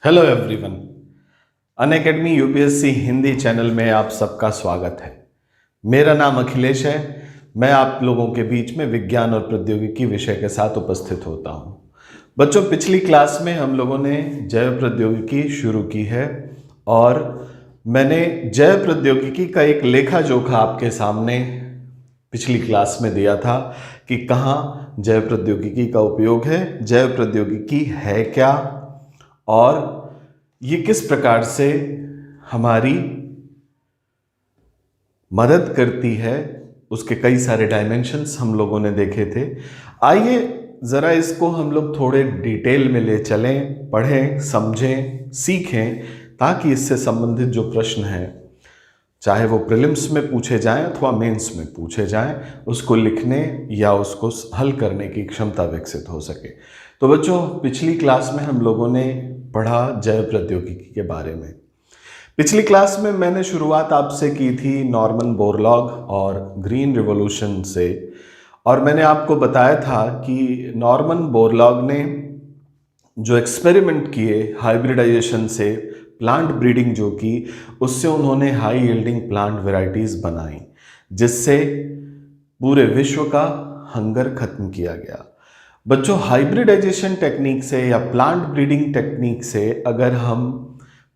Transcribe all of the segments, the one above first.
Hello everyone. Unacademy UPSC Hindi channel में आप सबका स्वागत है। मेरा नाम अखिलेश है। मैं आप लोगों के बीच में विज्ञान और प्रौद्योगिकी विषय के साथ उपस्थित होता हूं। बच्चों, पिछली क्लास में हम लोगों ने जैव प्रौद्योगिकी शुरू की है और मैंने जैव प्रौद्योगिकी का एक लेखा जोखा आपके सामने पिछली क्लास में दिया था कि कहाँ जैव प्रौद्योगिकी का उपयोग है, जैव प्रौद्योगिकी है क्या और ये किस प्रकार से हमारी मदद करती है। उसके कई सारे डायमेंशंस हम लोगों ने देखे थे। आइए ज़रा इसको हम लोग थोड़े डिटेल में ले चलें, पढ़ें, समझें, सीखें, ताकि इससे संबंधित जो प्रश्न हैं, चाहे वो प्रीलिम्स में पूछे जाएं अथवा मेंस में पूछे जाएं, उसको लिखने या उसको हल करने की क्षमता विकसित हो सके। तो बच्चों, पिछली क्लास में हम लोगों ने पढ़ा जैव प्रौद्योगिकी के बारे में। पिछली क्लास में मैंने शुरुआत आपसे की थी नॉर्मन बोरलॉग और ग्रीन रिवॉल्यूशन से, और मैंने आपको बताया था कि नॉर्मन बोरलॉग ने जो एक्सपेरिमेंट किए हाइब्रिडाइजेशन से, प्लांट ब्रीडिंग जो की, उससे उन्होंने हाई यील्डिंग प्लांट वेराइटीज़ बनाई, जिससे पूरे विश्व का हंगर खत्म किया गया। बच्चों, हाइब्रिडाइजेशन टेक्निक से या प्लांट ब्रीडिंग टेक्निक से अगर हम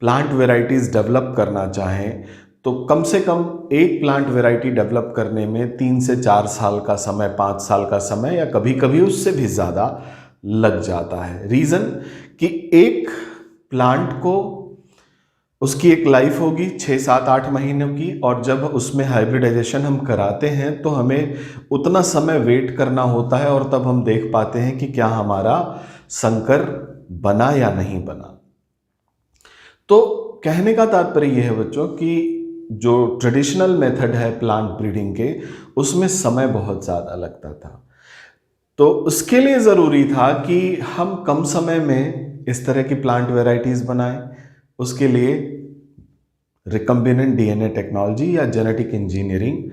प्लांट वेराइटीज़ डेवलप करना चाहें तो कम से कम एक प्लांट वेराइटी डेवलप करने में 3 से 4 साल का समय, 5 साल का समय, या कभी कभी उससे भी ज़्यादा लग जाता है। रीज़न कि एक प्लांट को उसकी एक लाइफ होगी 6, 7, 8 महीनों की, और जब उसमें हाइब्रिडाइजेशन हम कराते हैं तो हमें उतना समय वेट करना होता है, और तब हम देख पाते हैं कि क्या हमारा संकर बना या नहीं बना। तो कहने का तात्पर्य यह है बच्चों कि जो ट्रेडिशनल मेथड है प्लांट ब्रीडिंग के, उसमें समय बहुत ज़्यादा लगता था। तो उसके लिए ज़रूरी था कि हम कम समय में इस तरह की प्लांट वेराइटीज़ बनाएं। उसके लिए रिकम्बिनेंट डीएनए टेक्नोलॉजी या जेनेटिक इंजीनियरिंग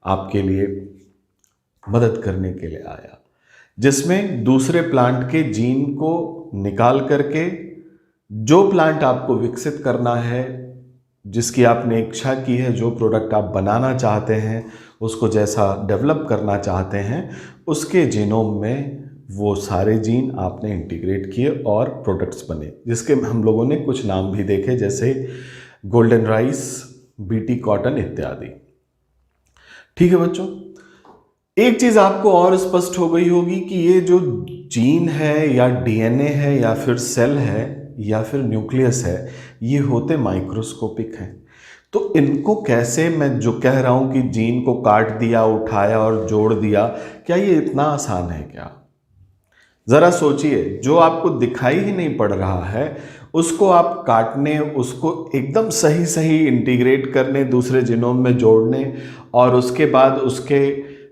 आपके लिए मदद करने के लिए आया, जिसमें दूसरे प्लांट के जीन को निकाल करके जो प्लांट आपको विकसित करना है, जिसकी आपने इच्छा की है, जो प्रोडक्ट आप बनाना चाहते हैं, उसको जैसा डेवलप करना चाहते हैं, उसके जीनोम में वो सारे जीन आपने इंटीग्रेट किए और प्रोडक्ट्स बने, जिसके हम लोगों ने कुछ नाम भी देखे, जैसे गोल्डन राइस, बीटी कॉटन इत्यादि। ठीक है बच्चों, एक चीज़ आपको और स्पष्ट हो गई होगी कि ये जो जीन है या डीएनए है या फिर सेल है या फिर न्यूक्लियस है, ये होते माइक्रोस्कोपिक हैं। तो इनको कैसे, मैं जो कह रहा हूँ कि जीन को काट दिया, उठाया और जोड़ दिया, क्या ये इतना आसान है क्या? ज़रा सोचिए, जो आपको दिखाई ही नहीं पड़ रहा है उसको आप काटने, उसको एकदम सही सही इंटीग्रेट करने, दूसरे जीनोम में जोड़ने, और उसके बाद उसके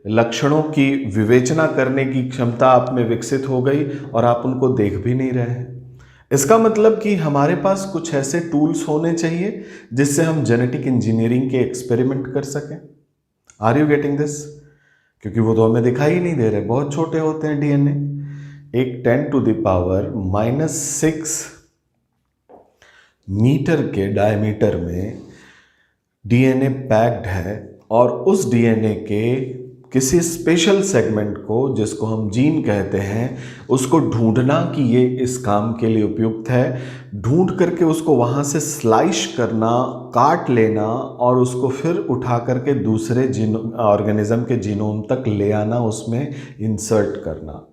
लक्षणों की विवेचना करने की क्षमता आप में विकसित हो गई, और आप उनको देख भी नहीं रहे हैं। इसका मतलब कि हमारे पास कुछ ऐसे टूल्स होने चाहिए जिससे हम जेनेटिक इंजीनियरिंग के एक्सपेरिमेंट कर सकें। Are you getting this? क्योंकि वो तो हमें दिखाई ही नहीं दे रहे, बहुत छोटे होते हैं डीएनए। एक 10⁻⁻⁶ मीटर के डायमीटर में डीएनए पैक्ड है, और उस डीएनए के किसी स्पेशल सेगमेंट को, जिसको हम जीन कहते हैं, उसको ढूंढना कि ये इस काम के लिए उपयुक्त है, ढूंढ करके उसको वहाँ से स्लाइस करना, काट लेना, और उसको फिर उठा करके दूसरे ऑर्गेनिज्म के जीनोम तक ले आना, उसमें इंसर्ट करना।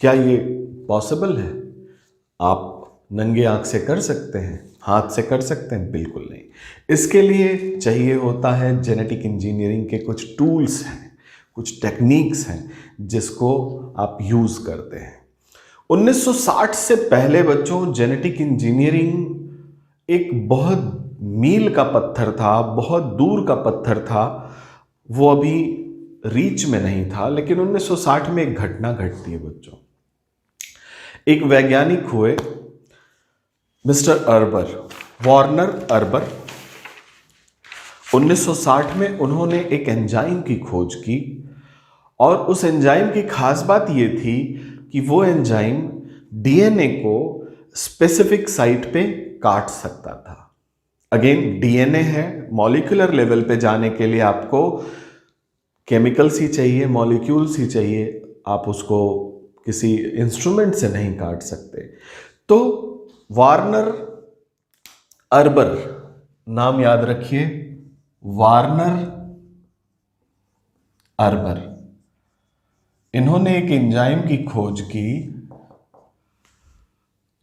क्या ये पॉसिबल है? आप नंगे आंख से कर सकते हैं? हाथ से कर सकते हैं? बिल्कुल नहीं। इसके लिए चाहिए होता है जेनेटिक इंजीनियरिंग के कुछ टूल्स हैं, कुछ टेक्निक्स हैं, जिसको आप यूज़ करते हैं। 1960 से पहले बच्चों, जेनेटिक इंजीनियरिंग एक बहुत मील का पत्थर था, बहुत दूर का पत्थर था, वो अभी रीच में नहीं था। लेकिन 1960 में एक घटना घटती है बच्चों। एक वैज्ञानिक हुए, मिस्टर अर्बर, वार्नर अर्बर। 1960 में उन्होंने एक एंजाइम की खोज की, और उस एंजाइम की खास बात ये थी कि वो एंजाइम डीएनए को स्पेसिफिक साइट पे काट सकता था। अगेन डीएनए है, मॉलिक्यूलर लेवल पे जाने के लिए आपको केमिकल्स ही चाहिए, मॉलिक्यूल्स ही चाहिए, आप उसको किसी इंस्ट्रूमेंट से नहीं काट सकते। तो वार्नर अर्बर, नाम याद रखिए, वार्नर अर्बर, इन्होंने एक एंजाइम की खोज की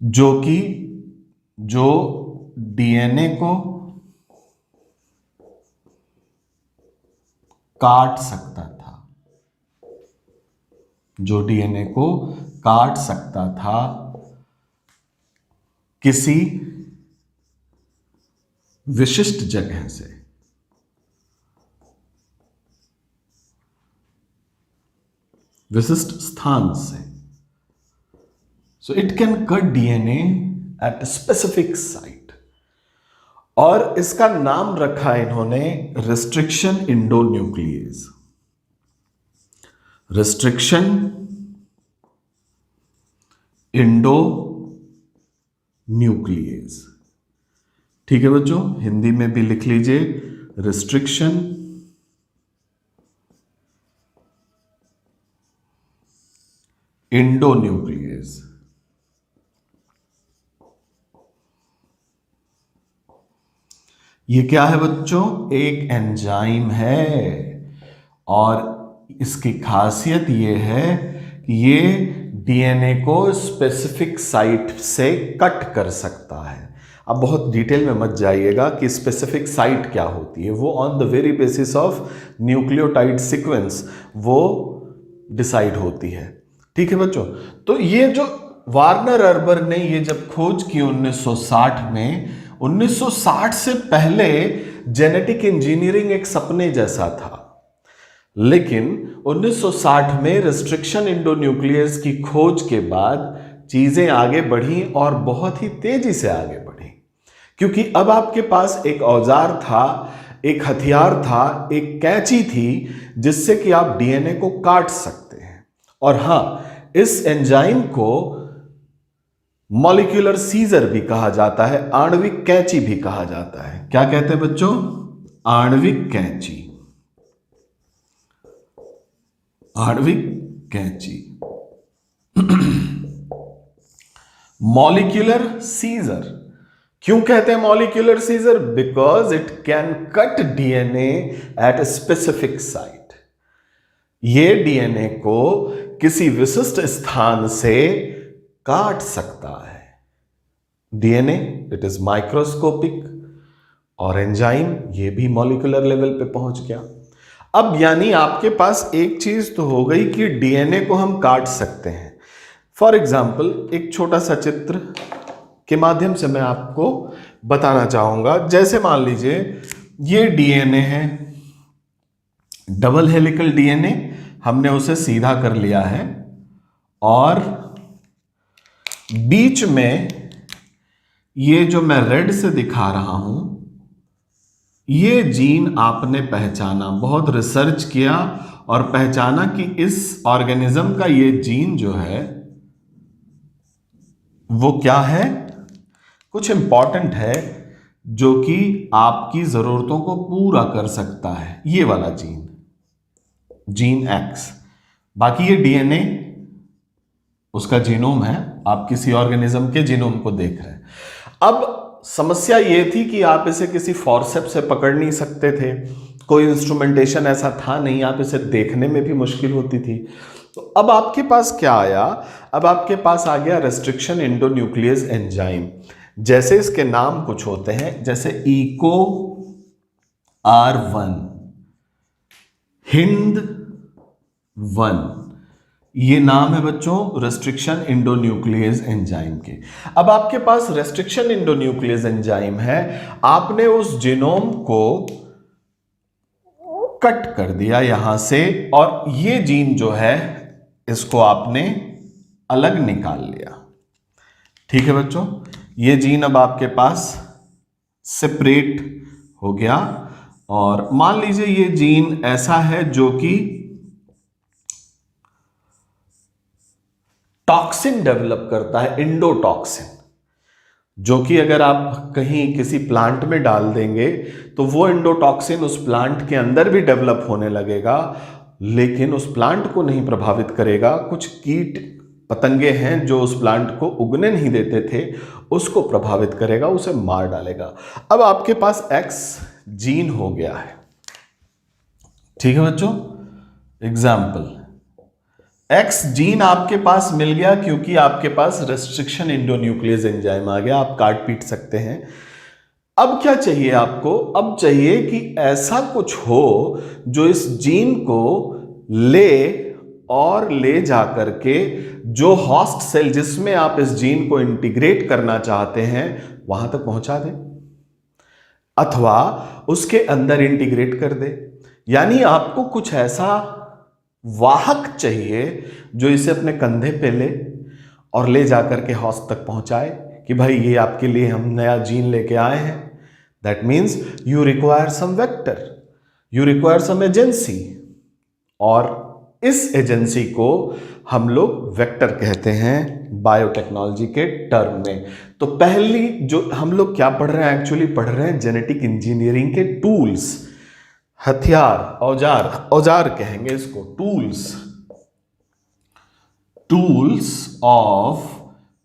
जो डीएनए को काट सकता था, जो डीएनए को काट सकता था किसी विशिष्ट जगह से। विशिष्ट स्थान से। So it can cut DNA at specific site, और इसका नाम रखा इन्होंने रिस्ट्रिक्शन इंडोन्यूक्लियेज। रिस्ट्रिक्शन इंडोन्यूक्लियेज। ठीक है बच्चों, हिंदी में भी लिख लीजिए, रिस्ट्रिक्शन इंडोन्यूक्लियेज। ये क्या है बच्चों? एक एंजाइम है, और इसकी खासियत ये है कि ये डीएनए को स्पेसिफिक साइट से कट कर सकता है। अब बहुत डिटेल में मत जाइएगा कि स्पेसिफिक साइट क्या होती है, वो on the very basis of nucleotide sequence वो डिसाइड होती है। ठीक है बच्चों, तो ये जो वार्नर अर्बर ने ये जब खोज की 1960 में, 1960 से पहले जेनेटिक इंजीनियरिंग एक सपने जैसा था, लेकिन 1960 में रिस्ट्रिक्शन इंडोन्यूक्लियस की खोज के बाद चीजें आगे बढ़ी, और बहुत ही तेजी से आगे बढ़ी, क्योंकि अब आपके पास एक औजार था, एक हथियार था, एक कैंची थी, जिससे कि आप डीएनए को काट सकते हैं। और हां, इस एंजाइम को मॉलिक्यूलर सीजर भी कहा जाता है, आणविक कैंची भी कहा जाता है। क्या कहते हैं बच्चों? आणविक कैंची। आणविक कैंची। मॉलिक्यूलर सीजर क्यों कहते हैं molecular scissor? Because it can cut DNA at a specific site. ये डीएनए को किसी विशिष्ट स्थान से काट सकता है। डीएनए इट इज माइक्रोस्कोपिक, और एंजाइम ये भी मॉलिक्यूलर लेवल पे पहुंच गया। अब यानी आपके पास एक चीज तो हो गई कि डीएनए को हम काट सकते हैं। फॉर एग्जाम्पल, एक छोटा सा चित्र के माध्यम से मैं आपको बताना चाहूंगा। जैसे मान लीजिए ये डीएनए है, डबल हेलिकल डीएनए, हमने उसे सीधा कर लिया है, और बीच में ये जो मैं रेड से दिखा रहा हूं, ये जीन आपने पहचाना, बहुत रिसर्च किया और पहचाना कि इस ऑर्गेनिज्म का ये जीन जो है वो क्या है, कुछ इंपॉर्टेंट है, जो कि आपकी जरूरतों को पूरा कर सकता है। ये वाला जीन, जीन एक्स। बाकी ये डीएनए उसका जीनोम है, आप किसी ऑर्गेनिज्म के जीनोम को देख रहे हैं। अब समस्या ये थी कि आप इसे किसी फॉरसेप्स से पकड़ नहीं सकते थे, कोई इंस्ट्रूमेंटेशन ऐसा था नहीं, आप इसे देखने में भी मुश्किल होती थी। तो अब आपके पास क्या आया? अब आपके पास आ गया रेस्ट्रिक्शन इंडोन्यूक्लियस एंजाइम। जैसे इसके नाम कुछ होते हैं, जैसे इको R1, हिंद 1, ये नाम है बच्चों रेस्ट्रिक्शन इंडोन्यूक्लियस एंजाइम के। अब आपके पास रेस्ट्रिक्शन इंडोन्यूक्लियस एंजाइम है, आपने उस जीनोम को कट कर दिया यहां से, और ये जीन जो है इसको आपने अलग निकाल लिया। ठीक है बच्चों, ये जीन अब आपके पास सेपरेट हो गया, और मान लीजिए ये जीन ऐसा है जो कि टॉक्सिन डेवलप करता है, इंडोटॉक्सिन। जो कि अगर आप कहीं किसी प्लांट में डाल देंगे तो वो एंडोटॉक्सिन उस प्लांट के अंदर भी डेवलप होने लगेगा, लेकिन उस प्लांट को नहीं प्रभावित करेगा। कुछ कीट पतंगे हैं जो उस प्लांट को उगने नहीं देते थे, उसको प्रभावित करेगा, उसे मार डालेगा। अब आपके पास एक्स जीन हो गया है, ठीक है बच्चों। एग्जाम्पल, एक्स जीन आपके पास मिल गया क्योंकि आपके पास रेस्ट्रिक्शन एंडोन्यूक्लियस एंजाइम आ गया, आप काट पीट सकते हैं। अब क्या चाहिए आपको? अब चाहिए कि ऐसा कुछ हो जो इस जीन को ले जा करके जो होस्ट सेल जिसमें आप इस जीन को इंटीग्रेट करना चाहते हैं वहां तक पहुंचा दे, अथवा उसके अंदर इंटीग्रेट कर दे। यानी आपको कुछ ऐसा वाहक चाहिए जो इसे अपने कंधे पे ले और ले जाकर के होस्ट तक पहुंचाए कि भाई ये आपके लिए हम नया जीन लेके आए हैं। That means you require some vector, you require some agency, और इस एजेंसी को हम लोग वेक्टर कहते हैं बायोटेक्नोलॉजी के टर्म में। तो पहली जो हम लोग क्या पढ़ रहे हैं, एक्चुअली पढ़ रहे हैं जेनेटिक इंजीनियरिंग के टूल्स, हथियार, औजार कहेंगे इसको, टूल्स ऑफ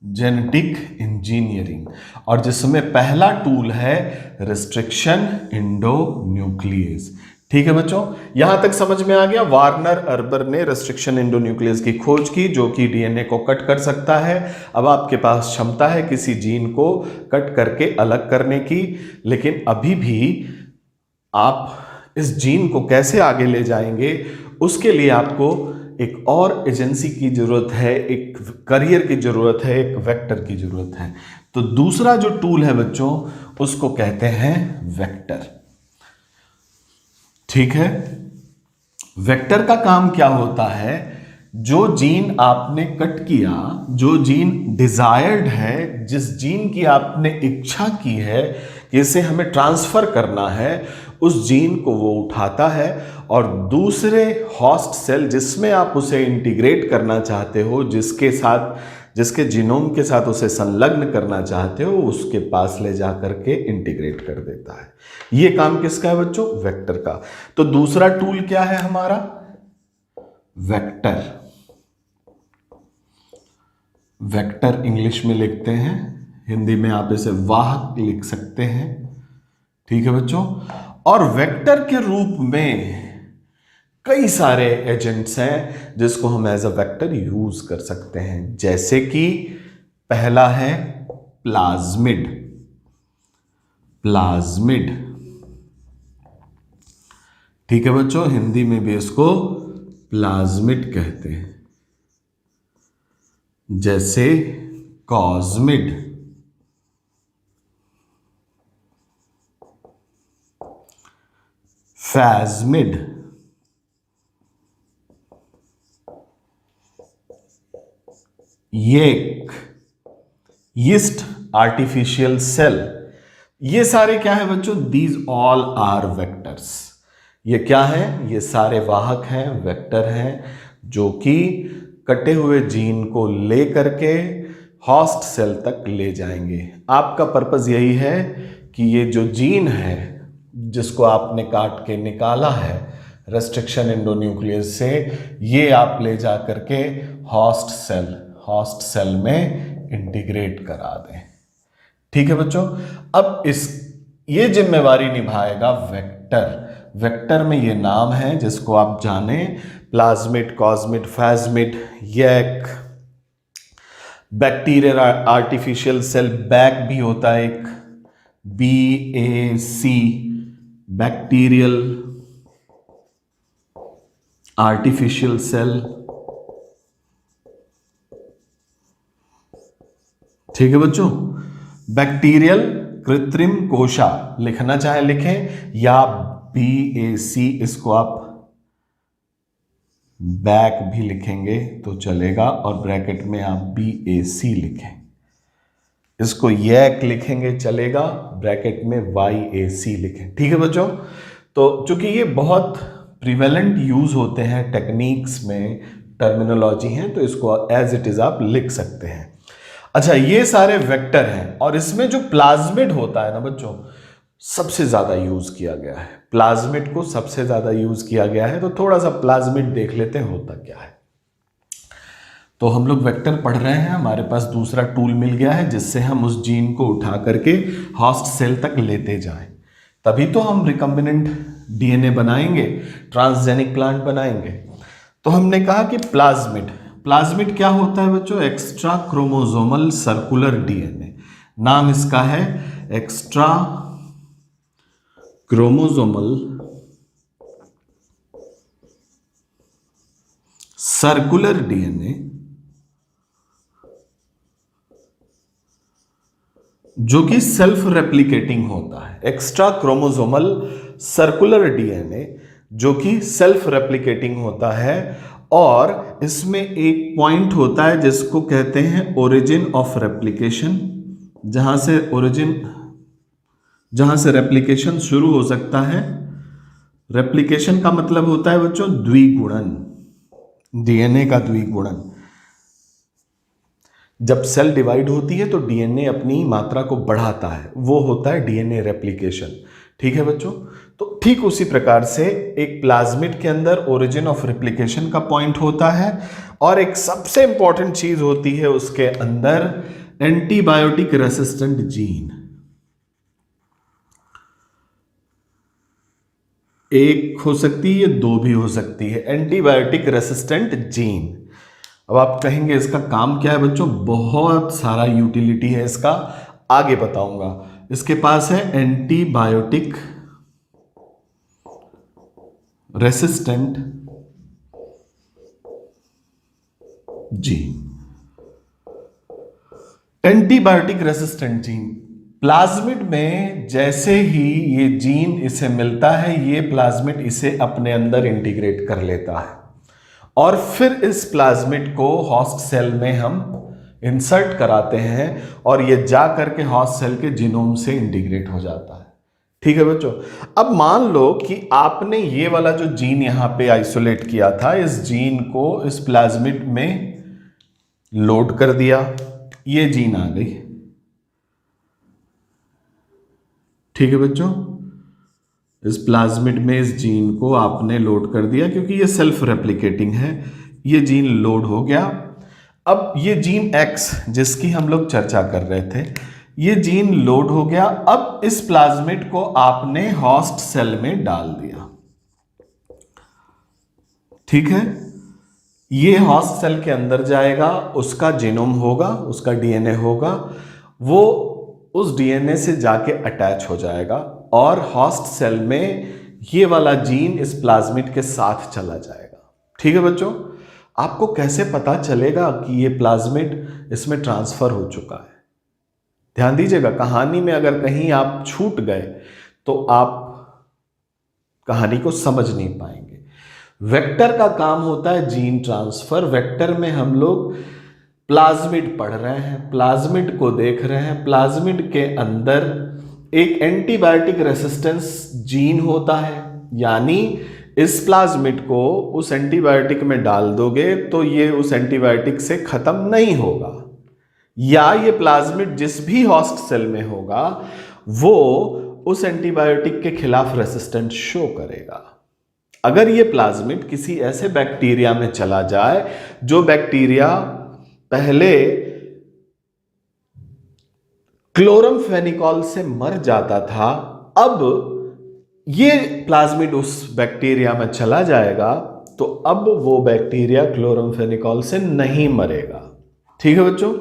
जेनेटिक इंजीनियरिंग, और जिसमें पहला टूल है रिस्ट्रिक्शन एंडोन्यूक्लियस। ठीक है बच्चों, यहां तक समझ में आ गया। वार्नर अर्बर ने रेस्ट्रिक्शन एंडोन्यूक्लियस की खोज की जो कि डीएनए को कट कर सकता है। अब आपके पास क्षमता है किसी जीन को कट करके अलग करने की, लेकिन अभी भी आप इस जीन को कैसे आगे ले जाएंगे उसके लिए आपको एक और एजेंसी की जरूरत है, एक करियर की जरूरत है, एक वेक्टर की जरूरत है। तो दूसरा जो टूल है बच्चों उसको कहते हैं वेक्टर। ठीक है, वेक्टर का काम क्या होता है? जो जीन आपने कट किया, जो जीन डिजायर्ड है, जिस जीन की आपने इच्छा की है कि इसे हमें ट्रांसफर करना है, उस जीन को वो उठाता है और दूसरे होस्ट सेल जिसमें आप उसे इंटीग्रेट करना चाहते हो, जिसके जीनोम के साथ उसे संलग्न करना चाहते हो, उसके पास ले जा करके इंटीग्रेट कर देता है। ये काम किसका है बच्चों? वेक्टर का। तो दूसरा टूल क्या है हमारा? वेक्टर। वेक्टर इंग्लिश में लिखते हैं, हिंदी में आप इसे वाहक लिख सकते हैं। ठीक है बच्चों, और वेक्टर के रूप में कई सारे एजेंट्स हैं जिसको हम एज अ वेक्टर यूज कर सकते हैं, जैसे कि पहला है प्लाज्मिड। ठीक है बच्चों, हिंदी में भी इसको प्लाज्मिड कहते हैं, जैसे cosmid, phasmid, yeast, artificial cell. ये सारे क्या है बच्चों? These all are vectors. ये क्या है? ये सारे वाहक हैं, वेक्टर हैं, जो कि कटे हुए जीन को ले करके होस्ट सेल तक ले जाएंगे। आपका पर्पस यही है कि ये जो जीन है जिसको आपने काट के निकाला है रेस्ट्रिक्शन एंडोन्यूक्लियस से, ये आप ले जा करके होस्ट सेल में इंटीग्रेट करा दें। ठीक है बच्चों, अब ये जिम्मेवारी निभाएगा वेक्टर। वेक्टर में ये नाम है जिसको आप जाने, plasmid, cosmid, phagemid, YAC, bacterial artificial cell, BAC भी होता है एक, BAC, बैक्टीरियल आर्टिफिशियल सेल। ठीक है बच्चों, बैक्टीरियल कृत्रिम कोशा लिखना चाहे लिखें, या BAC, इसको आप बैक भी लिखेंगे तो चलेगा, और ब्रैकेट में आप BAC लिखें। इसको यैक लिखेंगे चलेगा, ब्रैकेट में YAC लिखें। ठीक है बच्चों, तो चूंकि ये बहुत प्रिवेलेंट यूज होते हैं टेक्निक्स में, टर्मिनोलॉजी हैं, तो इसको एज इट इज आप लिख सकते हैं। अच्छा, ये सारे वेक्टर हैं और इसमें जो प्लाज्मिड होता है ना बच्चों, सबसे ज्यादा यूज किया गया है। प्लाज्मिड को सबसे ज्यादा यूज किया गया है। तो थोड़ा सा प्लाज्मिड देख लेते हैं होता क्या है। तो हम लोग वेक्टर पढ़ रहे हैं, हमारे पास दूसरा टूल मिल गया है जिससे हम उस जीन को उठा करके होस्ट सेल तक लेते जाएं। तभी तो हम रिकम्बिनेंट डीएनए बनाएंगे, ट्रांसजेनिक प्लांट बनाएंगे। तो हमने कहा कि प्लाज्मिड क्या होता है बच्चों? Extra chromosomal circular DNA. नाम इसका है एक्स्ट्रा क्रोमोसोमल सर्कुलर डीएनए, जो कि सेल्फ रेप्लिकेटिंग होता है। एक्स्ट्रा क्रोमोसोमल सर्कुलर डीएनए जो कि सेल्फ रेप्लिकेटिंग होता है। और इसमें एक पॉइंट होता है जिसको कहते हैं ओरिजिन ऑफ रेप्लिकेशन, जहां से रेप्लिकेशन शुरू हो सकता है। रेप्लिकेशन का मतलब होता है बच्चों द्विगुणन, डीएनए का द्विगुणन। जब सेल डिवाइड होती है तो डीएनए अपनी मात्रा को बढ़ाता है, वो होता है डीएनए रेप्लिकेशन। ठीक है बच्चों? तो ठीक उसी प्रकार से एक प्लाज्मिड के अंदर ओरिजिन ऑफ रेप्लिकेशन का पॉइंट होता है और एक सबसे इंपॉर्टेंट चीज होती है उसके अंदर एंटीबायोटिक रेसिस्टेंट जीन। एक हो सकती है, दो भी हो सकती है, एंटीबायोटिक रेसिस्टेंट जीन। अब आप कहेंगे इसका काम क्या है बच्चों? बहुत सारा यूटिलिटी है इसका, आगे बताऊंगा। इसके पास है antibiotic resistant gene. Antibiotic resistant gene plasmid में जैसे ही ये जीन इसे मिलता है, ये प्लाज्मिड इसे अपने अंदर इंटीग्रेट कर लेता है और फिर इस प्लाज्मिड को होस्ट सेल में हम इंसर्ट कराते हैं और ये जा करके होस्ट सेल के जीनोम से इंटीग्रेट हो जाता है। ठीक है बच्चों? अब मान लो कि आपने ये वाला जो जीन यहां पे आइसोलेट किया था, इस जीन को इस प्लाज्मिड में लोड कर दिया, ये जीन आ गई। ठीक है बच्चों? इस प्लाज्मिड में इस जीन को आपने लोड कर दिया क्योंकि ये सेल्फ रेप्लिकेटिंग है, ये जीन लोड हो गया। अब ये जीन X जिसकी हम लोग चर्चा कर रहे थे, ये जीन लोड हो गया। अब इस प्लाज्मिड को आपने होस्ट सेल में डाल दिया। ठीक है? ये होस्ट सेल के अंदर जाएगा, उसका जीनोम होगा, उसका डीएनए होगा, वो उस डीएनए से जाके अटैच हो जाएगा और होस्ट सेल में ये वाला जीन इस प्लाज्मिड के साथ चला जाएगा। ठीक है बच्चों? आपको कैसे पता चलेगा कि ये प्लाज्मिड इसमें ट्रांसफर हो चुका है? ध्यान दीजिएगा, कहानी में अगर कहीं आप छूट गए तो आप कहानी को समझ नहीं पाएंगे। वेक्टर का काम होता है जीन ट्रांसफर। वेक्टर में हम लोग प्लाज्मिड पढ़ रहे हैं, प्लाज्मिड को देख रहे हैं। प्लाज्मिड के अंदर एक एंटीबायोटिक रेसिस्टेंस जीन होता है, यानी इस प्लाज्मिड को उस एंटीबायोटिक में डाल दोगे तो ये उस एंटीबायोटिक से खत्म नहीं होगा, या ये प्लाज्मिड जिस भी होस्ट सेल में होगा वो उस एंटीबायोटिक के खिलाफ रेसिस्टेंस शो करेगा। अगर ये प्लाज्मिड किसी ऐसे बैक्टीरिया में चला जाए जो बैक्टीरिया पहले क्लोरमफेनिकॉल से मर जाता था, अब ये प्लाज्मिड उस बैक्टीरिया में चला जाएगा तो अब वो बैक्टीरिया क्लोरमफेनिकॉल से नहीं मरेगा। ठीक है बच्चों?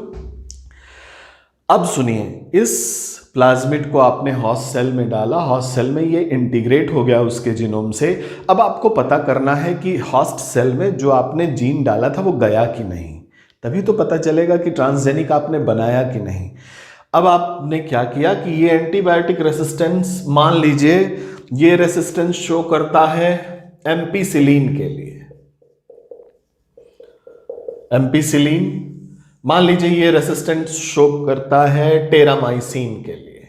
अब सुनिए, इस प्लाज्मिड को आपने होस्ट सेल में डाला, होस्ट सेल में ये इंटीग्रेट हो गया उसके जीनोम से। अब आपको पता करना है कि होस्ट सेल में जो आपने जीन डाला था वो गया कि नहीं, तभी तो पता चलेगा कि ट्रांसजेनिक आपने बनाया कि नहीं। अब आपने क्या किया कि ये एंटीबायोटिक रेसिस्टेंस, मान लीजिए ये रेसिस्टेंस शो करता है एम्पिसिलिन के लिए, एम्पिसिलिन। मान लीजिए ये रेसिस्टेंस शो करता है टेरामाइसिन के लिए।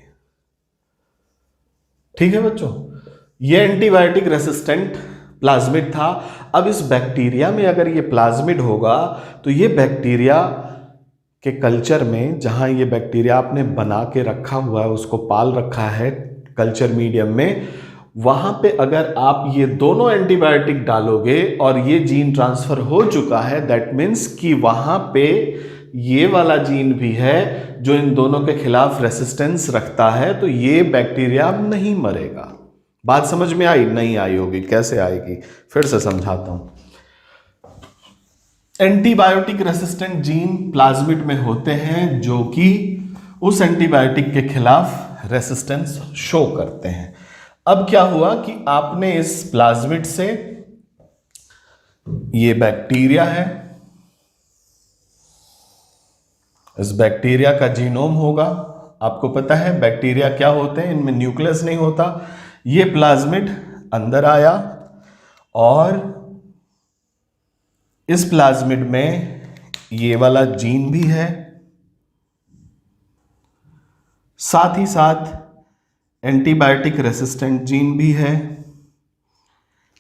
ठीक है बच्चों? ये एंटीबायोटिक रेसिस्टेंट प्लाज्मिड था। अब इस बैक्टीरिया में अगर ये प्लाज्मिड होगा तो ये बैक्टीरिया के कल्चर में, जहां ये बैक्टीरिया आपने बना के रखा हुआ है, उसको पाल रखा है कल्चर मीडियम में, वहां पे अगर आप ये दोनों एंटीबायोटिक डालोगे और ये जीन ट्रांसफर हो चुका है, दैट मीन्स कि वहां पे ये वाला जीन भी है जो इन दोनों के खिलाफ रेसिस्टेंस रखता है, तो ये बैक्टीरिया अब नहीं मरेगा। बात समझ में आई? नहीं आई होगी, कैसे आएगी, फिर से समझाता हूं। एंटीबायोटिक रेसिस्टेंट जीन प्लाज्मिड में होते हैं जो कि उस एंटीबायोटिक के खिलाफ रेसिस्टेंस शो करते हैं। अब क्या हुआ कि आपने इस प्लाज्मिड से, ये बैक्टीरिया है, इस बैक्टीरिया का जीनोम होगा। आपको पता है बैक्टीरिया क्या होते हैं, इनमें न्यूक्लियस नहीं होता। ये प्लाज्मिड अंदर आया और इस प्लाज्मिड में ये वाला जीन भी है, साथ ही साथ एंटीबायोटिक रेसिस्टेंट जीन भी है।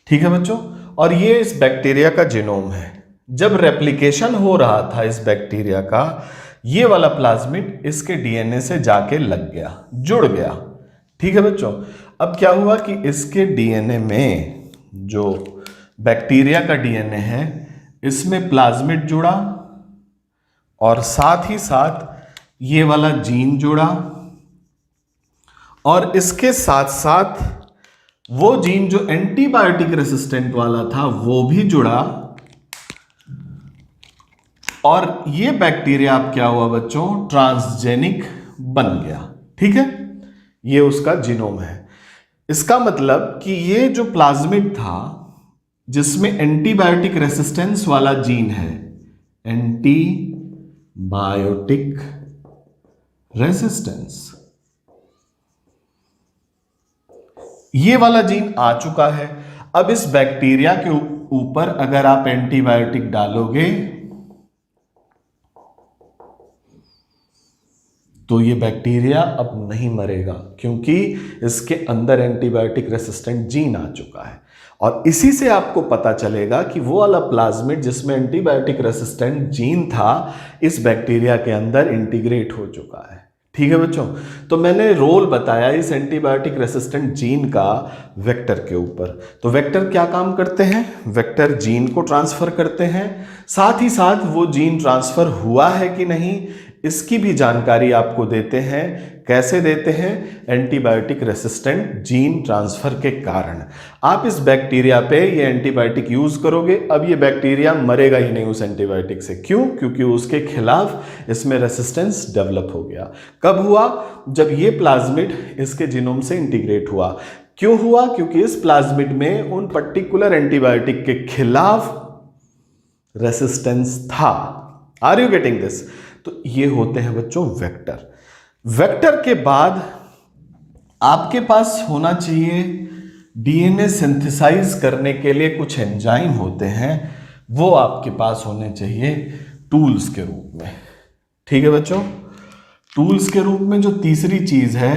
ठीक है बच्चों, और ये इस बैक्टीरिया का जीनोम है। जब रेप्लिकेशन हो रहा था इस बैक्टीरिया का, ये वाला प्लाज्मिड इसके डीएनए से जाके लग गया, जुड़ गया। ठीक है बच्चों, अब क्या हुआ कि इसके डीएनए में, जो बैक्टीरिया का डीएनए है, इसमें प्लाज्मिड जुड़ा और साथ ही साथ ये वाला जीन जुड़ा, और इसके साथ साथ वो जीन जो एंटीबायोटिक रेसिस्टेंट वाला था वो भी जुड़ा, और ये बैक्टीरिया अब क्या हुआ बच्चों, ट्रांसजेनिक बन गया। ठीक है, ये उसका जीनोम है। इसका मतलब कि ये जो प्लाज्मिड था जिसमें एंटीबायोटिक रेसिस्टेंस वाला जीन है, एंटीबायोटिक रेसिस्टेंस, ये वाला जीन आ चुका है। अब इस बैक्टीरिया के ऊपर अगर आप एंटीबायोटिक डालोगे तो ये बैक्टीरिया अब नहीं मरेगा, क्योंकि इसके अंदर एंटीबायोटिक रेसिस्टेंट जीन आ चुका है। और इसी से आपको पता चलेगा कि वो वाला प्लाज्मिड जिसमें एंटीबायोटिक रेसिस्टेंट जीन था, इस बैक्टीरिया के अंदर इंटीग्रेट हो चुका है। ठीक है बच्चों, तो मैंने रोल बताया इस एंटीबायोटिक रेसिस्टेंट जीन का वेक्टर के ऊपर। तो वेक्टर क्या काम करते हैं? वेक्टर जीन को ट्रांसफर करते हैं, साथ ही साथ वो जीन ट्रांसफर हुआ है कि नहीं इसकी भी जानकारी आपको देते हैं। कैसे देते हैं? एंटीबायोटिक रेसिस्टेंट जीन ट्रांसफर के कारण। आप इस बैक्टीरिया पे ये एंटीबायोटिक यूज करोगे, अब ये बैक्टीरिया मरेगा ही नहीं उस एंटीबायोटिक से। क्यों? क्योंकि उसके खिलाफ इसमें रेसिस्टेंस डेवलप हो गया। कब हुआ? जब ये प्लाज्मिड इसके जीनोम से इंटीग्रेट हुआ। क्यों हुआ? क्योंकि इस प्लाज्मिड में उन पर्टिकुलर एंटीबायोटिक के खिलाफ रेसिस्टेंस था। Are you getting this? तो ये होते हैं बच्चों वेक्टर। वेक्टर के बाद आपके पास होना चाहिए डीएनए सिंथेसाइज करने के लिए कुछ एंजाइम होते हैं, वो आपके पास होने चाहिए टूल्स के रूप में। ठीक है बच्चों, टूल्स के रूप में जो तीसरी चीज है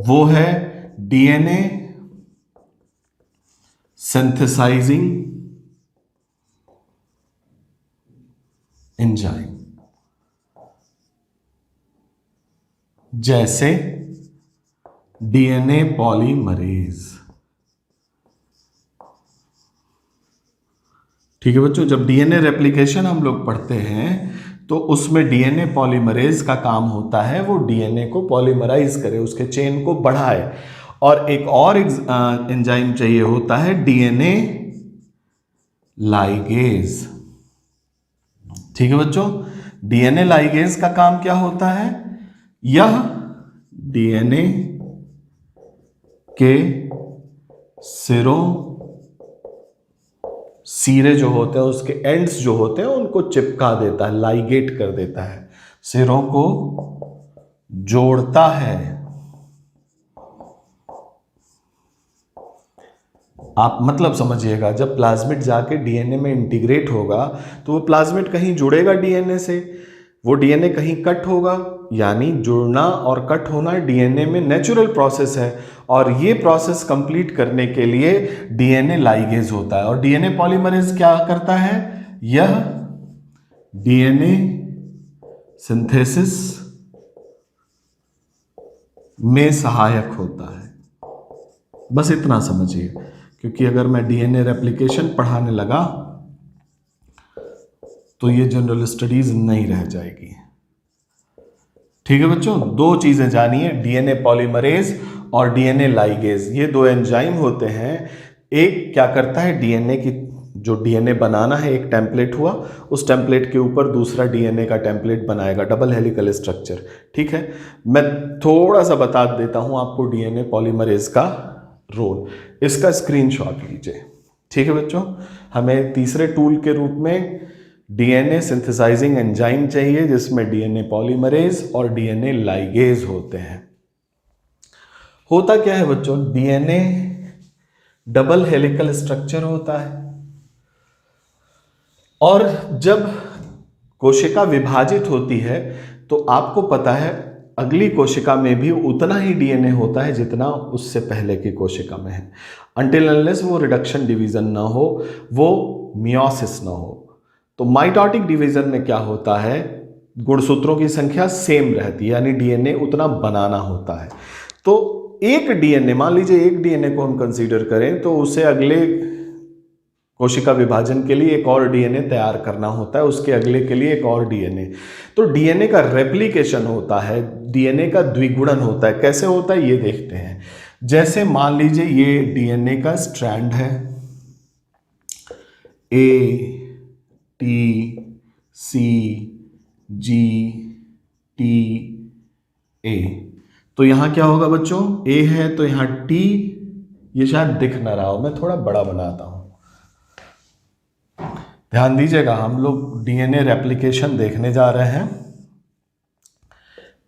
वो है डीएनए सिंथेसाइजिंग एंजाइम, जैसे डीएनए पॉलीमरेज। ठीक है बच्चों, जब डीएनए रेप्लिकेशन हम लोग पढ़ते हैं तो उसमें डीएनए पॉलीमरेज का काम होता है वो डीएनए को पॉलीमराइज करे, उसके चेन को बढ़ाए। और एक और एंजाइम चाहिए होता है डीएनए लाइगेज। ठीक है बच्चों, डीएनए लाइगेज का काम क्या होता है? यह डीएनए के सिरे जो होते हैं, उसके एंड्स जो होते हैं उनको चिपका देता है, लाइगेट कर देता है, सिरों को जोड़ता है। आप मतलब समझिएगा, जब प्लाज्मिड जाके डीएनए में इंटीग्रेट होगा तो वो प्लाज्मिड कहीं जुड़ेगा डीएनए से, वो डीएनए कहीं कट होगा, यानी जुड़ना और कट होना डीएनए में नेचुरल प्रोसेस है। और ये प्रोसेस कंप्लीट करने के लिए डीएनए लाइगेज होता है। और डीएनए पॉलीमरेज क्या करता है? यह डीएनए सिंथेसिस में सहायक होता है। बस इतना समझिए, क्योंकि अगर मैं डीएनए रेप्लिकेशन पढ़ाने लगा तो ये जनरल स्टडीज नहीं रह जाएगी। ठीक है बच्चों, दो चीजें जानिए, डीएनए पॉलीमरेज और डीएनए लाइगेज। ये दो एंजाइम होते हैं। एक क्या करता है, डीएनए की जो डीएनए बनाना है, एक टेम्पलेट हुआ, उस टेम्पलेट के ऊपर दूसरा डीएनए का टेम्पलेट बनाएगा, डबल हेलिकल स्ट्रक्चर। ठीक है, मैं थोड़ा सा बता देता हूं आपको डीएनए पॉलीमरेज का रोल। इसका स्क्रीनशॉट लीजिए। ठीक है बच्चों, हमें तीसरे टूल के रूप में डीएनए सिंथेसाइजिंग एंजाइम चाहिए, जिसमें डीएनए पॉलीमरेज और डीएनए लाइगेज होते हैं। होता क्या है बच्चों, डीएनए डबल हेलिकल स्ट्रक्चर होता है, और जब कोशिका विभाजित होती है तो आपको पता है अगली कोशिका में भी उतना ही डीएनए होता है जितना उससे पहले की कोशिका में है, अनटिल अनलेस वो रिडक्शन डिवीजन ना हो, वो मियोसिस ना हो। तो माइटोटिक डिवीजन में क्या होता है, गुणसूत्रों की संख्या सेम रहती है, यानी डीएनए उतना बनाना होता है। तो एक डीएनए, मान लीजिए एक डीएनए को हम कंसीडर करें, तो उसे अगले कोशिका विभाजन के लिए एक और डीएनए तैयार करना होता है, उसके अगले के लिए एक और डीएनए। तो डीएनए का रेप्लिकेशन होता है, डीएनए का द्विगुणन होता है। कैसे होता है ये देखते हैं। जैसे मान लीजिए ये डीएनए का स्ट्रैंड है, A T C G T A. तो यहां क्या होगा बच्चों, ए है तो यहां टी, ये शायद दिख ना रहा हो, मैं थोड़ा बड़ा बनाता हूं, ध्यान दीजिएगा। हम लोग डीएनए रेप्लिकेशन देखने जा रहे हैं।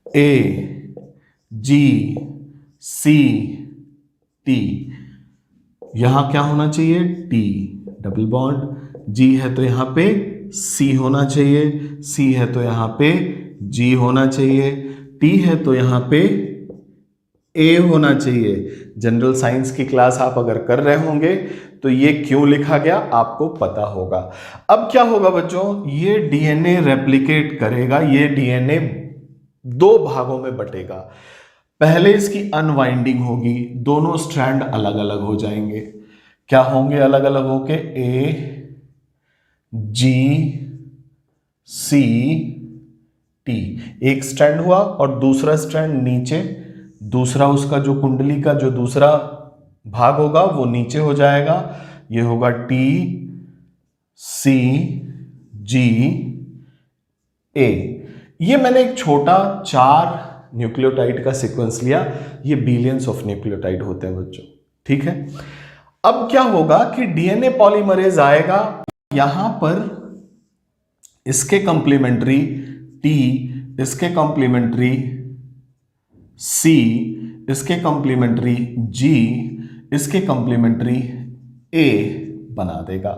ए जी सी टी, यहां क्या होना चाहिए, टी डबल बॉन्ड। जी है तो यहां पे सी होना चाहिए, सी है तो यहां पे जी होना चाहिए, टी है तो यहां पे ए होना चाहिए। जनरल साइंस की क्लास आप अगर कर रहे होंगे तो ये क्यों लिखा गया आपको पता होगा। अब क्या होगा बच्चों, ये डीएनए रेप्लिकेट करेगा, ये डीएनए दो भागों में बटेगा। पहले इसकी अनवाइंडिंग होगी, दोनों स्ट्रैंड अलग अलग हो जाएंगे। क्या होंगे अलग अलग होके, ए जी सी टी, एक स्ट्रैंड हुआ, और दूसरा स्ट्रैंड नीचे, दूसरा उसका जो कुंडली का जो दूसरा भाग होगा वो नीचे हो जाएगा, ये होगा टी सी जी ए। ये मैंने एक छोटा 4 न्यूक्लियोटाइड का सीक्वेंस लिया, ये बिलियंस ऑफ न्यूक्लियोटाइड होते हैं बच्चों। ठीक है, अब क्या होगा कि डीएनए पॉलीमरेज आएगा, यहां पर इसके कंप्लीमेंट्री टी, इसके कंप्लीमेंट्री सी, इसके कंप्लीमेंट्री जी, इसके कंप्लीमेंट्री ए बना देगा।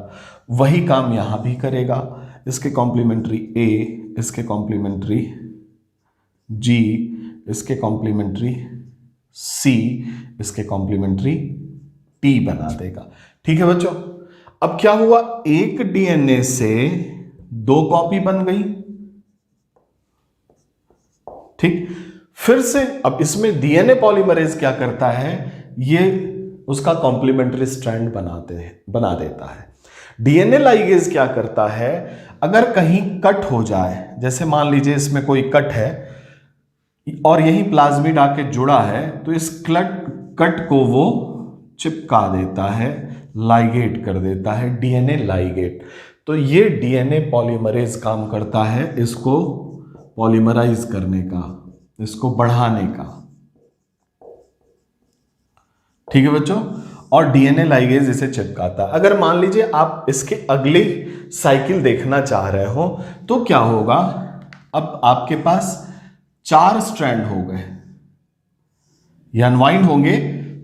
वही काम यहां भी करेगा, इसके कॉम्प्लीमेंट्री ए, इसके कॉम्प्लीमेंट्री जी, इसके कॉम्प्लीमेंट्री सी, इसके कॉम्प्लीमेंट्री टी बना देगा। ठीक है बच्चों, अब क्या हुआ, एक डीएनए से 2 कॉपी बन गई। ठीक, फिर से अब इसमें डीएनए पॉलीमरेज क्या करता है, ये उसका कॉम्प्लीमेंट्री स्ट्रैंड बना देता है। डीएनए लाइगेज क्या करता है, अगर कहीं कट हो जाए, जैसे मान लीजिए इसमें कोई कट है और यही प्लाज्मिड आके जुड़ा है, तो इस कट को वो चिपका देता है, लाइगेट कर देता है, डीएनए लाइगेट। तो ये डीएनए पॉलीमरेज काम करता है इसको पॉलीमराइज करने का, इसको बढ़ाने का। ठीक है बच्चों, और डीएनए लाइगेज इसे चिपकाता है। अगर मान लीजिए आप इसके अगली साइकिल देखना चाह रहे हो तो क्या होगा, अब आपके पास 4 स्ट्रैंड हो गए, ये अनवाइंड होंगे,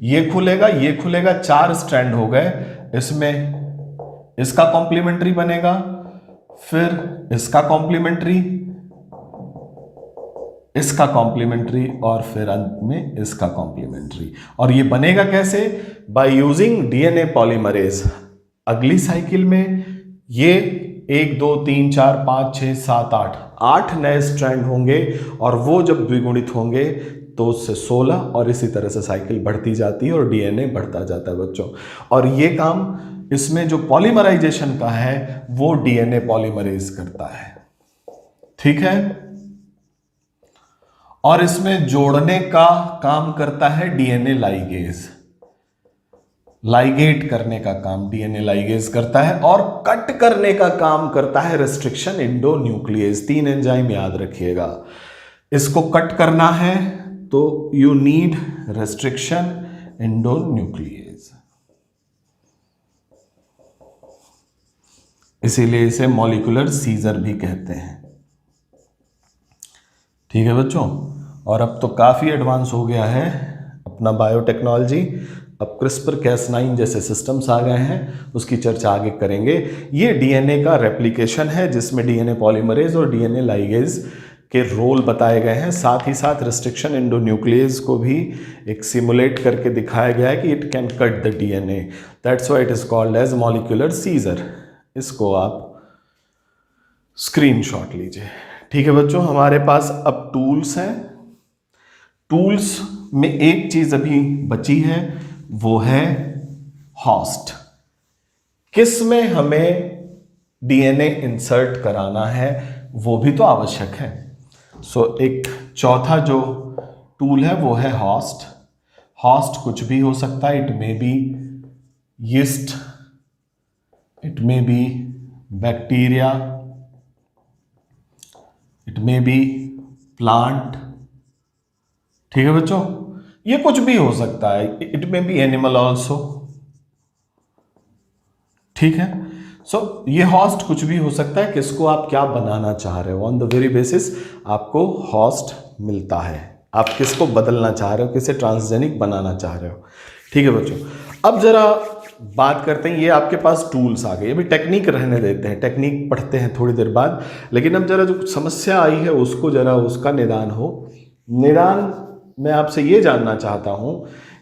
ये खुलेगा, 4 स्ट्रैंड हो गए। इसमें इसका कॉम्प्लीमेंट्री बनेगा, फिर इसका कॉम्प्लीमेंट्री, इसका कॉम्प्लीमेंट्री, और फिर अंत में इसका कॉम्प्लीमेंट्री। और ये बनेगा कैसे, बाय यूजिंग डीएनए पॉलीमरेज। अगली साइकिल में ये 1 2 3 4 5 6 7 8 8 नए स्ट्रैंड होंगे और वो जब द्विगुणित होंगे तो उससे 16 और इसी तरह से साइकिल बढ़ती जाती है और डीएनए बढ़ता जाता है बच्चों। और ये काम इसमें जो पॉलीमराइजेशन का है वो डीएनए पॉलीमरेज करता है, ठीक है। और इसमें जोड़ने का काम करता है डीएनए लाइगेज, लाइगेट करने का काम डीएनए लाइगेज करता है, और कट करने का काम करता है रेस्ट्रिक्शन एंडोन्यूक्लियेज। 3 एंजाइम याद रखिएगा, इसको कट करना है तो यू नीड रेस्ट्रिक्शन एंडोन्यूक्लियेज, इसीलिए इसे मॉलिक्यूलर सीजर भी कहते हैं, ठीक है बच्चों। और अब तो काफ़ी एडवांस हो गया है अपना बायोटेक्नोलॉजी, अब क्रिस्पर Cas9 जैसे सिस्टम्स आ गए हैं, उसकी चर्चा आगे करेंगे। ये डीएनए का रेप्लिकेशन है जिसमें डीएनए पॉलीमरेज और डीएनए लाइगेज के रोल बताए गए हैं, साथ ही साथ रेस्ट्रिक्शन एंडोन्यूक्लियेज को भी एक सिमुलेट करके दिखाया गया है कि it can cut the DNA, that's why it is called as molecular scissor. इसको आप स्क्रीनशॉट लीजिए, ठीक है बच्चों। हमारे पास अब टूल्स हैं, टूल्स में एक चीज अभी बची है, वो है होस्ट। किस में हमें डीएनए इंसर्ट कराना है वो भी तो आवश्यक है। सो एक चौथा जो टूल है वो है होस्ट। होस्ट कुछ भी हो सकता है, it may be yeast, it may be bacteria, it may be plant, ठीक है बच्चों, ये कुछ भी हो सकता है, it may be animal also, ठीक है। सो ये होस्ट कुछ भी हो सकता है, किसको आप क्या बनाना चाह रहे हो, ऑन द वेरी बेसिस आपको होस्ट मिलता है, आप किसको बदलना चाह रहे हो, किसे ट्रांसजेनिक बनाना चाह रहे हो, ठीक है बच्चों। अब जरा बात करते हैं, ये आपके पास टूल्स आ गए, अभी टेक्निक रहने देते हैं, टेक्निक पढ़ते हैं थोड़ी देर बाद, लेकिन अब जरा जो समस्या आई है उसको जरा उसका निदान हो। निदान मैं आपसे ये जानना चाहता हूं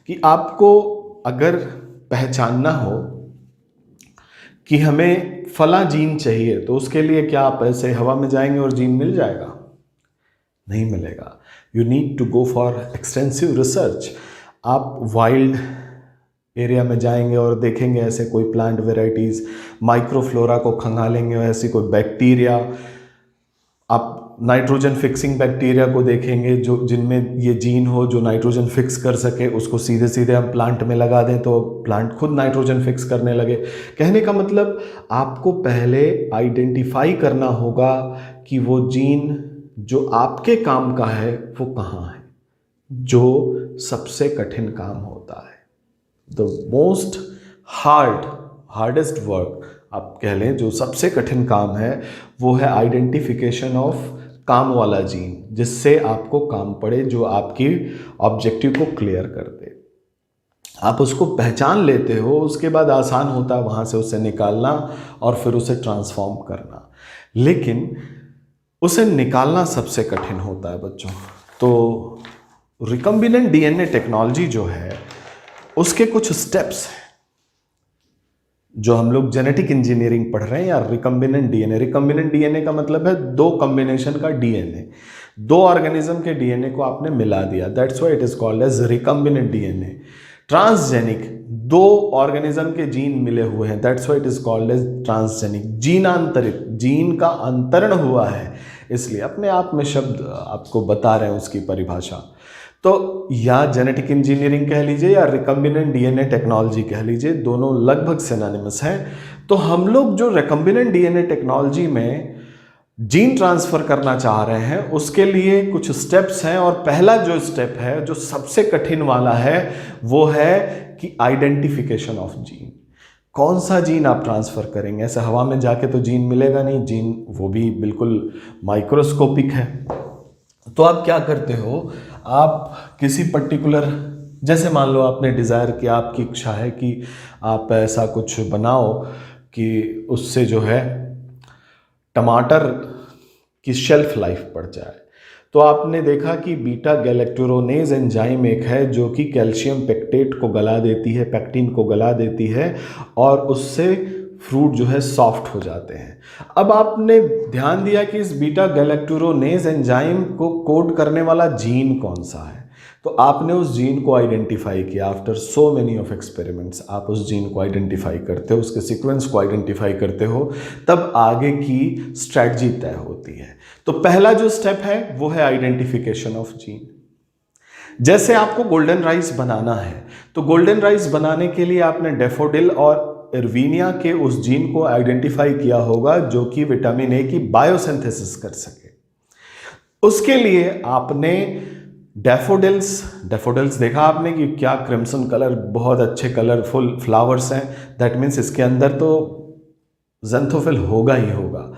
कि आपको अगर पहचानना हो कि हमें फला जीन चाहिए तो उसके लिए क्या आप ऐसे हवा में जाएंगे और जीन मिल जाएगा? नहीं मिलेगा। You need to go for extensive research. आप वाइल्ड एरिया में जाएंगे और देखेंगे ऐसे कोई प्लांट वेराइटीज़, माइक्रोफ्लोरा को खंगालेंगे, ऐसी कोई बैक्टीरिया, आप नाइट्रोजन फिक्सिंग बैक्टीरिया को देखेंगे जो जिनमें ये जीन हो जो नाइट्रोजन फिक्स कर सके, उसको सीधे सीधे हम प्लांट में लगा दें तो प्लांट खुद नाइट्रोजन फिक्स करने लगे। कहने का मतलब आपको पहले आइडेंटिफाई करना होगा कि वो जीन जो आपके काम का है वो कहाँ है, जो सबसे कठिन काम होता है। द मोस्ट हार्डेस्ट वर्क आप कह लें, जो सबसे कठिन काम है वो है आइडेंटिफिकेशन ऑफ काम वाला जीन, जिससे आपको काम पड़े, जो आपकी ऑब्जेक्टिव को क्लियर कर दे। आप उसको पहचान लेते हो, उसके बाद आसान होता है वहाँ से उसे निकालना और फिर उसे ट्रांसफॉर्म करना, लेकिन उसे निकालना सबसे कठिन होता है बच्चों। तो रिकम्बिनेंट डीएनए टेक्नोलॉजी जो है उसके कुछ स्टेप्स हैं जो हम लोग जेनेटिक इंजीनियरिंग पढ़ रहे हैं, या रिकम्बिनेंट डीएनए। रिकम्बिनेंट डीएनए का मतलब है दो कॉम्बिनेशन का डीएनए, दो ऑर्गेनिज्म के डीएनए को आपने मिला दिया, that's why it is called as recombinant DNA. Transgenic, दो ऑर्गेनिज्म के जीन मिले हुए हैं, that's why it is called as transgenic. जीनांतरित, जीन का अंतरण हुआ है, इसलिए अपने आप में शब्द आपको बता रहे हैं उसकी परिभाषा। तो या जेनेटिक इंजीनियरिंग कह लीजिए या रिकम्बिनेंट डीएनए टेक्नोलॉजी कह लीजिए, दोनों लगभग सिनोनिमस हैं। तो हम लोग जो रिकम्बिनेंट डीएनए टेक्नोलॉजी में जीन ट्रांसफर करना चाह रहे हैं उसके लिए कुछ स्टेप्स हैं, और पहला जो स्टेप है जो सबसे कठिन वाला है वो है कि आइडेंटिफिकेशन ऑफ जीन। कौन सा जीन आप ट्रांसफर करेंगे? ऐसे हवा में जाके तो जीन मिलेगा नहीं, जीन वो भी बिल्कुल माइक्रोस्कोपिक है। तो आप क्या करते हो, आप किसी पर्टिकुलर, जैसे मान लो आपने डिज़ायर किया, आपकी इच्छा है कि आप ऐसा कुछ बनाओ कि उससे जो है टमाटर की शेल्फ लाइफ बढ़ जाए, तो आपने देखा कि बीटा गैलेक्टोरोनेज एंजाइम एक है जो कि कैल्शियम पेक्टेट को गला देती है, पेक्टिन को गला देती है, और उससे फ्रूट जो है सॉफ्ट हो जाते हैं। अब आपने ध्यान दिया कि इस बीटा गैलेक्टोरोनेज एंजाइम को कोड करने वाला जीन कौन सा है, तो आपने उस जीन को आइडेंटिफाई किया। After so many of experiments आप उस जीन को आइडेंटिफाई करते हो, उसके सीक्वेंस को आइडेंटिफाई करते हो, तब आगे की स्ट्रैटेजी तय होती है। तो पहला जो स्टेप है वो है आइडेंटिफिकेशन ऑफ जीन। जैसे आपको गोल्डन राइस बनाना है, तो गोल्डन राइस बनाने के लिए आपने डैफोडिल और इरविनिया के उस जीन को आइडेंटिफाई किया होगा जो कि विटामिन ए की बायोसिंथेसिस कर सके। उसके लिए आपने डैफोडिल्स देखा आपने कि क्या क्रिम्सन कलर, बहुत अच्छे कलरफुल फ्लावर्स हैं, दैट मीन्स इसके अंदर तो ज़ैंथोफिल होगा ही होगा।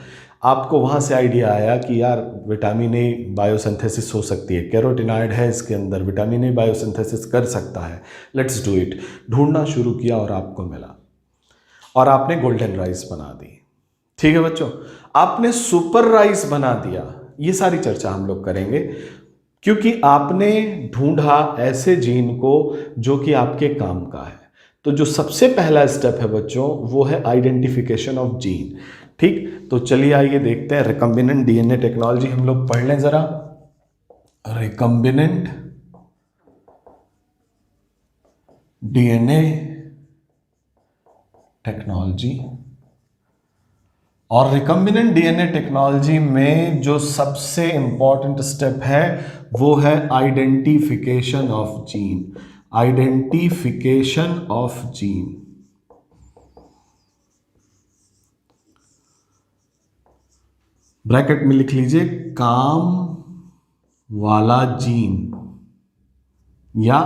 आपको वहाँ से आइडिया आया कि यार विटामिन ए बायोसिंथेसिस हो सकती है, कैरोटिनॉइड है इसके अंदर, विटामिन ए बायोसिंथेसिस कर सकता है, लेट्स डू इट। ढूंढना शुरू किया और आपको मिला और आपने गोल्डन राइस बना दी। ठीक है बच्चों, आपने सुपर राइस बना दिया। ये सारी चर्चा हम लोग करेंगे क्योंकि आपने ढूंढा ऐसे जीन को जो कि आपके काम का है। तो जो सबसे पहला स्टेप है बच्चों वो है आइडेंटिफिकेशन ऑफ जीन। ठीक, तो चलिए आइए देखते हैं रिकम्बिनेंट डीएनए टेक्नोलॉजी हम लोग पढ़ लें जरा। रिकम्बिनेंट डीएनए टेक्नोलॉजी, और रिकम्बिनेंट डीएनए टेक्नोलॉजी में जो सबसे इंपॉर्टेंट स्टेप है वो है identification of gene. Identification of gene, bracket में लिख लीजिए काम वाला जीन, या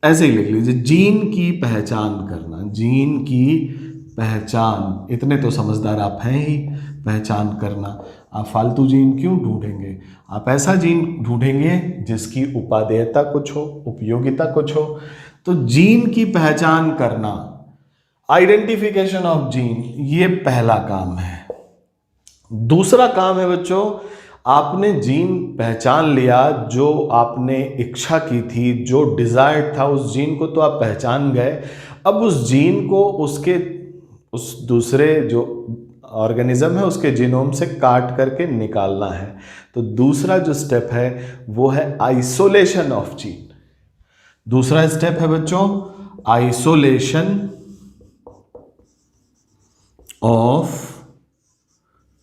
ऐसे ही लिख लीजिए जीन की पहचान करना। जीन की पहचान, इतने तो समझदार आप हैं ही, पहचान करना। आप फालतू जीन क्यों ढूंढेंगे, आप ऐसा जीन ढूंढेंगे जिसकी उपादेयता कुछ हो, उपयोगिता कुछ हो। तो जीन की पहचान करना, आइडेंटिफिकेशन ऑफ जीन, ये पहला काम है। दूसरा काम है बच्चों, आपने जीन पहचान लिया, जो आपने इच्छा की थी, जो डिजायर्ड था, उस जीन को तो आप पहचान गए। अब उस जीन को उस दूसरे जो ऑर्गेनिज्म है उसके जीनोम से काट करके निकालना है। तो दूसरा जो स्टेप है वो है आइसोलेशन ऑफ जीन। दूसरा स्टेप है बच्चों आइसोलेशन ऑफ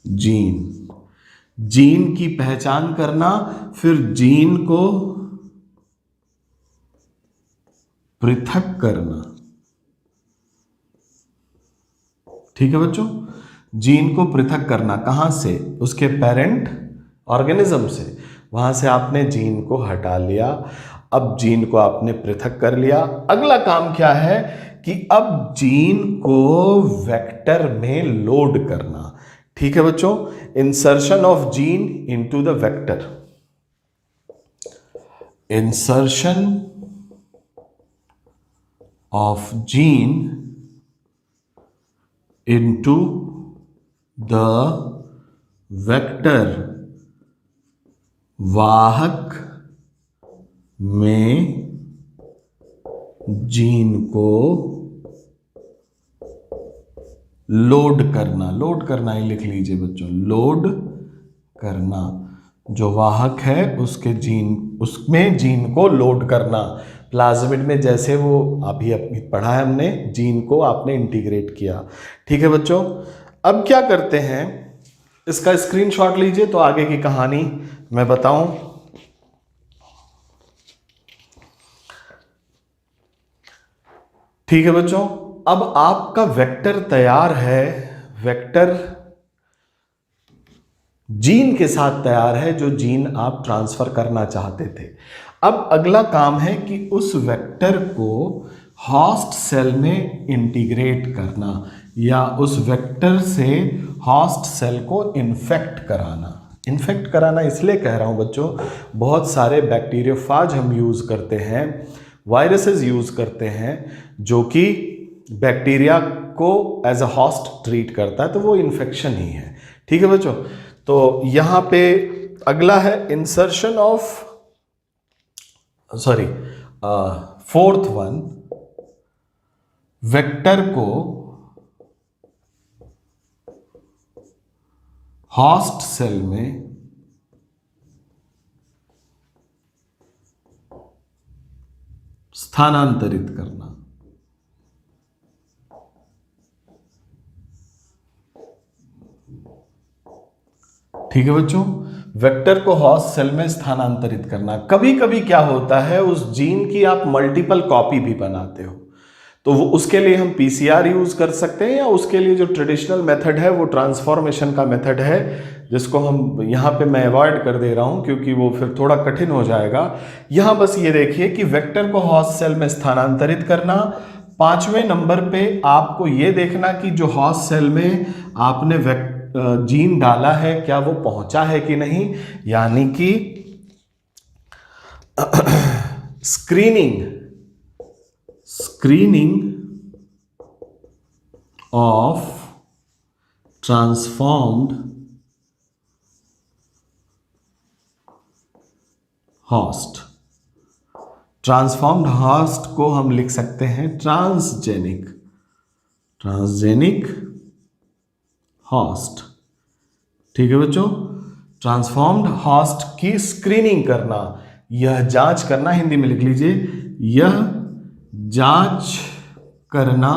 जीन। जीन की पहचान करना, फिर जीन को पृथक करना। ठीक है बच्चों, जीन को पृथक करना कहां से, उसके पेरेंट ऑर्गेनिज्म से। वहां से आपने जीन को हटा लिया, अब जीन को आपने पृथक कर लिया। अगला काम क्या है कि अब जीन को वेक्टर में लोड करना। ठीक है बच्चों, insertion of gene into the vector. Insertion of gene into the vector, वाहक में जीन को लोड करना। लोड करना ही लिख लीजिए बच्चों, लोड करना। जो वाहक है उसके जीन, उसमें जीन को लोड करना। प्लाज्मिड में जैसे वो अभी पढ़ा है हमने, जीन को आपने इंटीग्रेट किया। ठीक है बच्चों, अब क्या करते हैं, इसका स्क्रीनशॉट लीजिए तो आगे की कहानी मैं बताऊं। ठीक है बच्चों, अब आपका वेक्टर तैयार है। वेक्टर जीन के साथ तैयार है, जो जीन आप ट्रांसफर करना चाहते थे। अब अगला काम है कि उस वेक्टर को होस्ट सेल में इंटीग्रेट करना, या उस वेक्टर से होस्ट सेल को इन्फेक्ट कराना। इन्फेक्ट कराना इसलिए कह रहा हूं बच्चों, बहुत सारे बैक्टीरियोफाज हम यूज करते हैं, वायरसेस यूज करते हैं, जो कि बैक्टीरिया को एज अ हॉस्ट ट्रीट करता है, तो वो इन्फेक्शन ही है। ठीक है बच्चों, तो यहां पे अगला है insertion of fourth one, vector को होस्ट सेल में स्थानांतरित करना। ठीक है बच्चों, वेक्टर को होस्ट सेल में स्थानांतरित करना। कभी कभी क्या होता है, उस जीन की आप मल्टीपल कॉपी भी बनाते हो, तो वो उसके लिए हम पीसीआर यूज कर सकते हैं, या उसके लिए जो ट्रेडिशनल मेथड है वो ट्रांसफॉर्मेशन का मेथड है, जिसको हम यहाँ पे मैं अवॉइड कर दे रहा हूँ क्योंकि वो फिर थोड़ा कठिन हो जाएगा। यहाँ बस ये देखिए कि वेक्टर को होस्ट सेल में स्थानांतरित करना। 5वें नंबर पे आपको ये देखना कि जो होस्ट सेल में आपने जीन डाला है क्या वो पहुंचा है कि नहीं, यानी कि screening of transformed host. Transformed host को हम लिख सकते हैं ट्रांसजेनिक होस्ट। ठीक है बच्चों, ट्रांसफॉर्म्ड होस्ट की स्क्रीनिंग करना, यह जांच करना, हिंदी में लिख लीजिए, यह जांच करना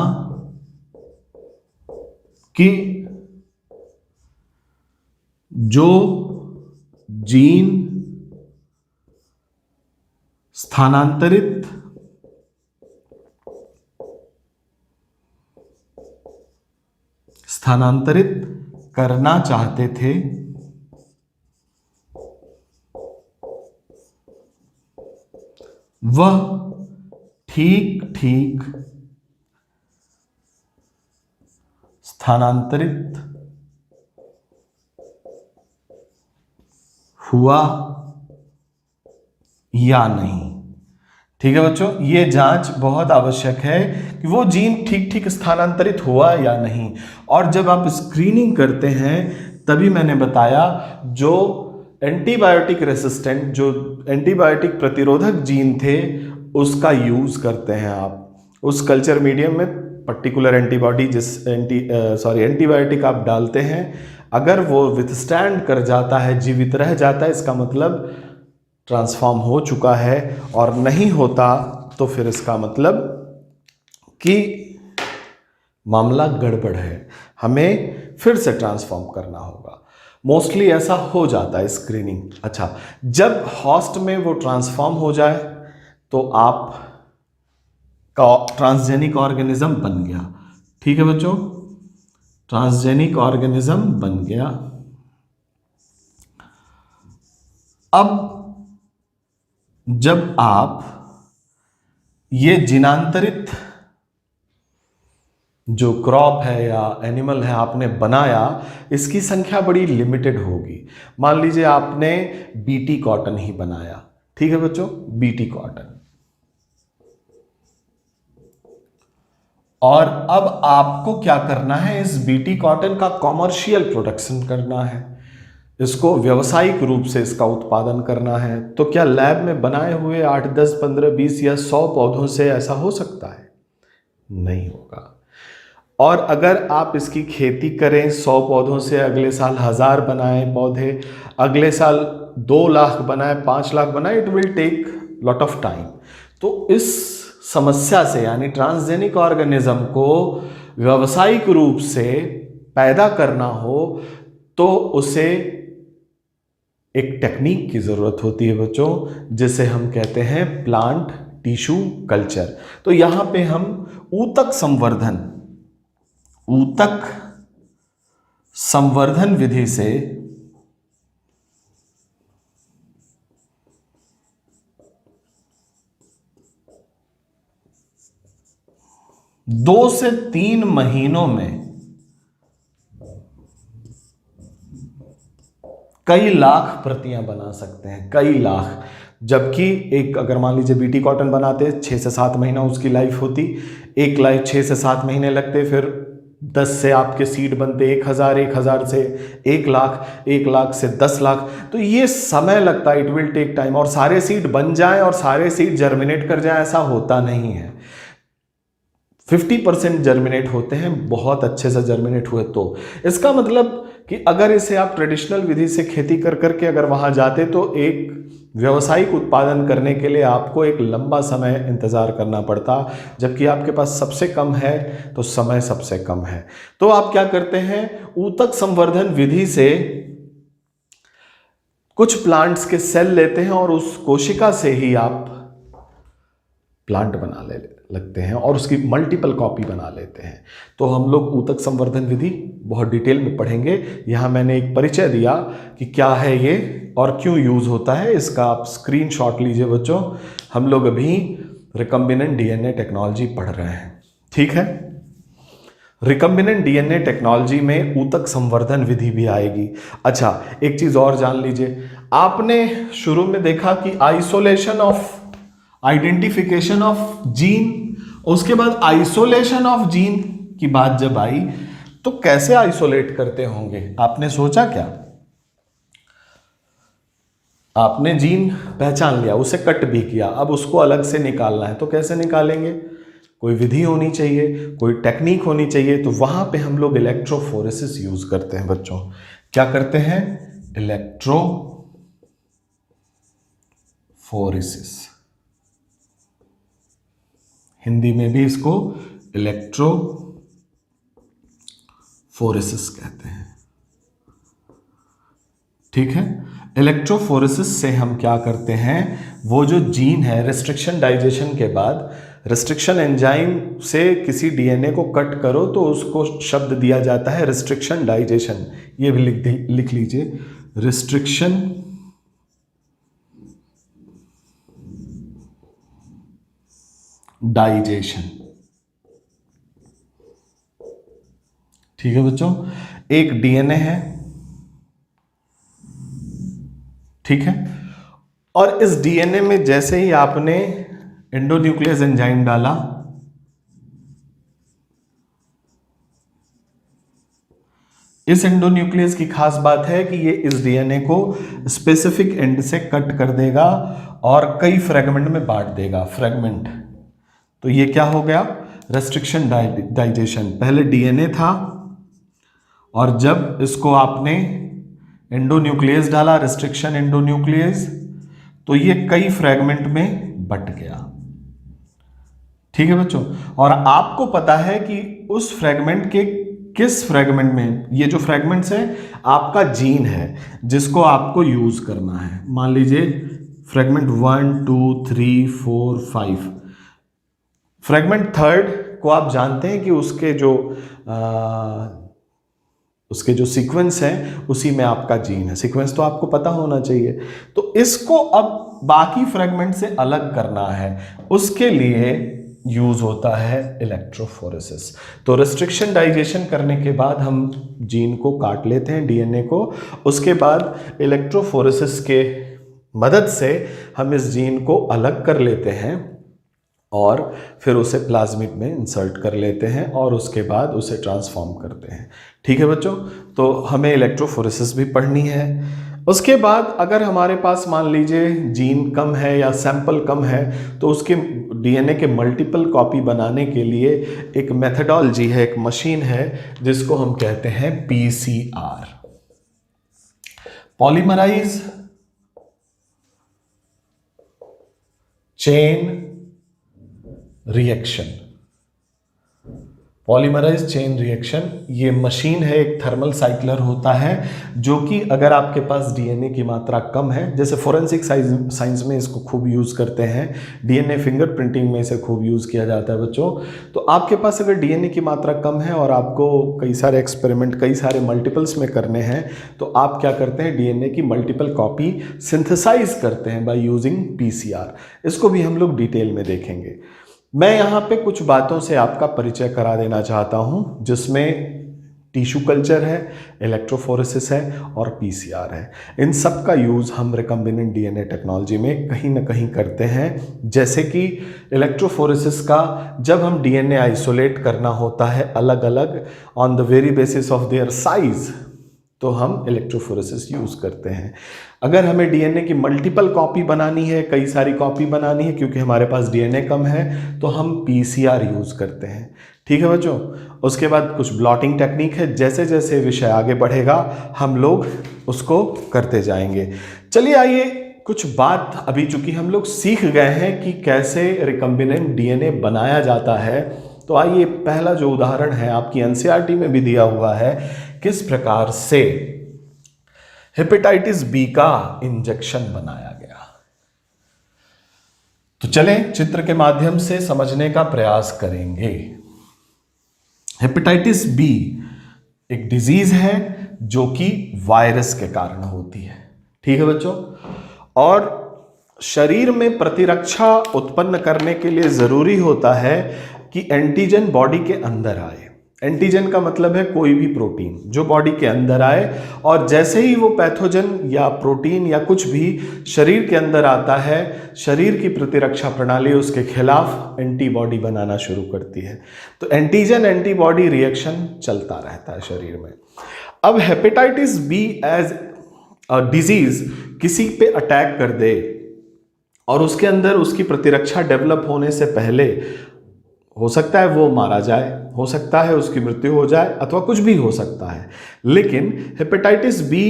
कि जो जीन स्थानांतरित करना चाहते थे वह ठीक स्थानांतरित हुआ या नहीं। ठीक है बच्चों, ये जांच बहुत आवश्यक है कि वो जीन ठीक स्थानांतरित हुआ या नहीं। और जब आप स्क्रीनिंग करते हैं तभी मैंने बताया जो एंटीबायोटिक रेसिस्टेंट, जो एंटीबायोटिक प्रतिरोधक जीन थे उसका यूज करते हैं आप उस कल्चर मीडियम में। पर्टिकुलर एंटीबायोटिक आप डालते हैं, अगर वो विथस्टैंड कर जाता है, जीवित रह जाता है, इसका मतलब ट्रांसफॉर्म हो चुका है, और नहीं होता तो फिर इसका मतलब कि मामला गड़बड़ है, हमें फिर से ट्रांसफॉर्म करना होगा। मोस्टली ऐसा हो जाता है स्क्रीनिंग। अच्छा, जब होस्ट में वो ट्रांसफॉर्म हो जाए तो आप का ट्रांसजेनिक ऑर्गेनिज्म बन गया। ठीक है बच्चों, ट्रांसजेनिक ऑर्गेनिज्म बन गया। अब जब आप ये जिनांतरित जो क्रॉप है या एनिमल है आपने बनाया, इसकी संख्या बड़ी लिमिटेड होगी। मान लीजिए आपने बीटी कॉटन ही बनाया, ठीक है बच्चों, बीटी कॉटन, और अब आपको क्या करना है, इस बीटी कॉटन का कॉमर्शियल प्रोडक्शन करना है, इसको व्यावसायिक रूप से इसका उत्पादन करना है। तो क्या लैब में बनाए हुए 8, 10, 15, 20 या 100 पौधों से ऐसा हो सकता है? नहीं होगा। और अगर आप इसकी खेती करें 100 पौधों से, अगले साल 1000 बनाए पौधे, अगले साल 2 लाख बनाए, 5 लाख बनाए, it will take lot of time. तो इस समस्या से, यानी ट्रांसजेनिक ऑर्गेनिज्म को व्यावसायिक रूप से पैदा करना हो तो उसे एक टेक्निक की जरूरत होती है बच्चों, जिसे हम कहते हैं प्लांट टिश्यू कल्चर। तो यहां पे हम ऊतक संवर्धन विधि से दो से 3 महीनों में कई लाख प्रतियां बना सकते हैं, कई लाख। जबकि एक, अगर मान लीजिए बीटी कॉटन बनाते 6 से 7 महीना उसकी लाइफ होती, एक लाइफ 6 से 7 महीने लगते, फिर 10 से आपके सीड बनते 1000, 1000 से 1 लाख, 1 लाख से 10 लाख। तो ये समय लगता है, इट विल टेक टाइम। और सारे सीड बन जाएं और सारे सीड जर्मिनेट कर जाएं, ऐसा होता नहीं है। 50% जर्मिनेट होते हैं, बहुत अच्छे से जर्मिनेट हुए तो। इसका मतलब कि अगर इसे आप ट्रेडिशनल विधि से खेती कर करके अगर वहां जाते तो एक व्यावसायिक उत्पादन करने के लिए आपको एक लंबा समय इंतजार करना पड़ता, जबकि आपके पास सबसे कम है तो समय सबसे कम है। तो आप क्या करते हैं, ऊतक संवर्धन विधि से कुछ प्लांट्स के सेल लेते हैं और उस कोशिका से ही आप प्लांट बना लगते हैं और उसकी मल्टीपल कॉपी बना लेते हैं। तो हम लोग ऊतक संवर्धन विधि बहुत डिटेल में पढ़ेंगे। यहाँ मैंने एक परिचय दिया कि क्या है ये और क्यों यूज होता है, इसका आप स्क्रीनशॉट लीजिए बच्चों। हम लोग अभी रिकम्बिनेंट डीएनए टेक्नोलॉजी पढ़ रहे हैं, ठीक है। रिकम्बिनेंट डीएनए टेक्नोलॉजी में ऊतक संवर्धन विधि भी आएगी। अच्छा, एक चीज और जान लीजिए, आपने शुरू में देखा कि isolation of identification of gene, उसके बाद आइसोलेशन ऑफ जीन की बात जब आई तो कैसे आइसोलेट करते होंगे, आपने सोचा क्या? आपने जीन पहचान लिया, उसे कट भी किया, अब उसको अलग से निकालना है, तो कैसे निकालेंगे? कोई विधि होनी चाहिए, कोई टेक्निक होनी चाहिए। तो वहां पे हम लोग इलेक्ट्रोफोरेसिस यूज करते हैं बच्चों। क्या करते हैं? इलेक्ट्रोफोरेसिस, हिंदी में भी इसको इलेक्ट्रोफोरेसिस कहते हैं, ठीक है। इलेक्ट्रोफोरेसिस से हम क्या करते हैं, वो जो जीन है, रिस्ट्रिक्शन डाइजेशन के बाद रिस्ट्रिक्शन एंजाइम से किसी डीएनए को कट करो तो उसको शब्द दिया जाता है रिस्ट्रिक्शन डाइजेशन। ये भी लिख लीजिए, रिस्ट्रिक्शन डाइजेशन, ठीक है बच्चों। एक डीएनए है, ठीक है, और इस डीएनए में जैसे ही आपने एंडोन्यूक्लियस एंजाइम डाला, इस एंडोन्यूक्लियस की खास बात है कि ये इस डीएनए को स्पेसिफिक एंड से कट कर देगा और कई फ्रेगमेंट में बांट देगा, फ्रेगमेंट। तो ये क्या हो गया? Restriction digestion. पहले डीएनए था और जब इसको आपने एंडोन्यूक्लियस डाला, रेस्ट्रिक्शन एंडोन्यूक्लियस, तो ये कई फ्रेगमेंट में बट गया, ठीक है बच्चों। और आपको पता है कि उस फ्रेगमेंट के किस फ्रेगमेंट में, ये जो फ्रेगमेंट्स है आपका जीन है जिसको आपको यूज करना है। मान लीजिए फ्रेगमेंट 1 2 3 4 5, फ्रेगमेंट थर्ड को आप जानते हैं कि उसके जो सीक्वेंस है उसी में आपका जीन है। सीक्वेंस तो आपको पता होना चाहिए। तो इसको अब बाकी फ्रेगमेंट से अलग करना है, उसके लिए यूज होता है इलेक्ट्रोफोरेसिस। तो रिस्ट्रिक्शन डाइजेशन करने के बाद हम जीन को काट लेते हैं, डीएनए को। उसके बाद इलेक्ट्रोफोरेसिस के मदद से हम इस जीन को अलग कर लेते हैं और फिर उसे प्लाज्मिड में इंसर्ट कर लेते हैं और उसके बाद उसे ट्रांसफॉर्म करते हैं, ठीक है बच्चों। तो हमें इलेक्ट्रोफोरेसिस भी पढ़नी है। उसके बाद अगर हमारे पास मान लीजिए जीन कम है या सैंपल कम है तो उसके डीएनए के मल्टीपल कॉपी बनाने के लिए एक मेथडोलॉजी है, एक मशीन है जिसको हम कहते हैं PCR, polymerase chain reaction. Polymerase chain reaction ये मशीन है, एक थर्मल साइक्लर होता है जो कि अगर आपके पास डीएनए की मात्रा कम है, जैसे फोरेंसिक साइंस में इसको खूब यूज करते हैं, डीएनए फिंगरप्रिंटिंग में इसे खूब यूज किया जाता है बच्चों। तो आपके पास अगर डीएनए की मात्रा कम है और आपको कई सारे एक्सपेरिमेंट, कई सारे मल्टीपल्स में करने हैं, तो आप क्या करते हैं, डीएनए की मल्टीपल कॉपी सिंथेसाइज करते हैं बाय यूजिंग पीसीआर। इसको भी हम लोग डिटेल में देखेंगे। मैं यहाँ पे कुछ बातों से आपका परिचय करा देना चाहता हूँ जिसमें टिश्यू कल्चर है, इलेक्ट्रोफोरेसिस है और पीसीआर है। इन सब का यूज़ हम रिकम्बिनेंट डीएनए टेक्नोलॉजी में कहीं ना कहीं करते हैं। जैसे कि इलेक्ट्रोफोरेसिस का जब हम डीएनए आइसोलेट करना होता है अलग अलग on the very basis of their size, तो हम इलेक्ट्रोफोरेसिस यूज़ करते हैं। अगर हमें डीएनए की मल्टीपल कॉपी बनानी है, कई सारी कॉपी बनानी है क्योंकि हमारे पास डीएनए कम है, तो हम पीसीआर यूज़ करते हैं। ठीक है बच्चों। उसके बाद कुछ ब्लॉटिंग टेक्निक है, जैसे जैसे विषय आगे बढ़ेगा हम लोग उसको करते जाएंगे। चलिए आइए कुछ बात, अभी चूंकि हम लोग सीख गए हैं कि कैसे रिकम्बिनेंट डीएनए बनाया जाता है, तो आइए पहला जो उदाहरण है आपकी एनसीईआरटी में भी दिया हुआ है, किस प्रकार से हेपेटाइटिस बी का इंजेक्शन बनाया गया। तो चलें चित्र के माध्यम से समझने का प्रयास करेंगे। हेपेटाइटिस बी एक डिजीज है जो कि वायरस के कारण होती है। ठीक है बच्चों। और शरीर में प्रतिरक्षा उत्पन्न करने के लिए जरूरी होता है कि एंटीजन बॉडी के अंदर आए। एंटीजन का मतलब है कोई भी प्रोटीन जो बॉडी के अंदर आए, और जैसे ही वो पैथोजन या प्रोटीन या कुछ भी शरीर के अंदर आता है, शरीर की प्रतिरक्षा प्रणाली उसके खिलाफ एंटीबॉडी बनाना शुरू करती है। तो एंटीजन एंटीबॉडी रिएक्शन चलता रहता है शरीर में। अब hepatitis B as a disease किसी पे अटैक कर दे और उसके अंदर उसकी प्रतिरक्षा डेवलप होने से पहले हो सकता है वो मारा जाए, हो सकता है उसकी मृत्यु हो जाए, अथवा कुछ भी हो सकता है। लेकिन हेपेटाइटिस बी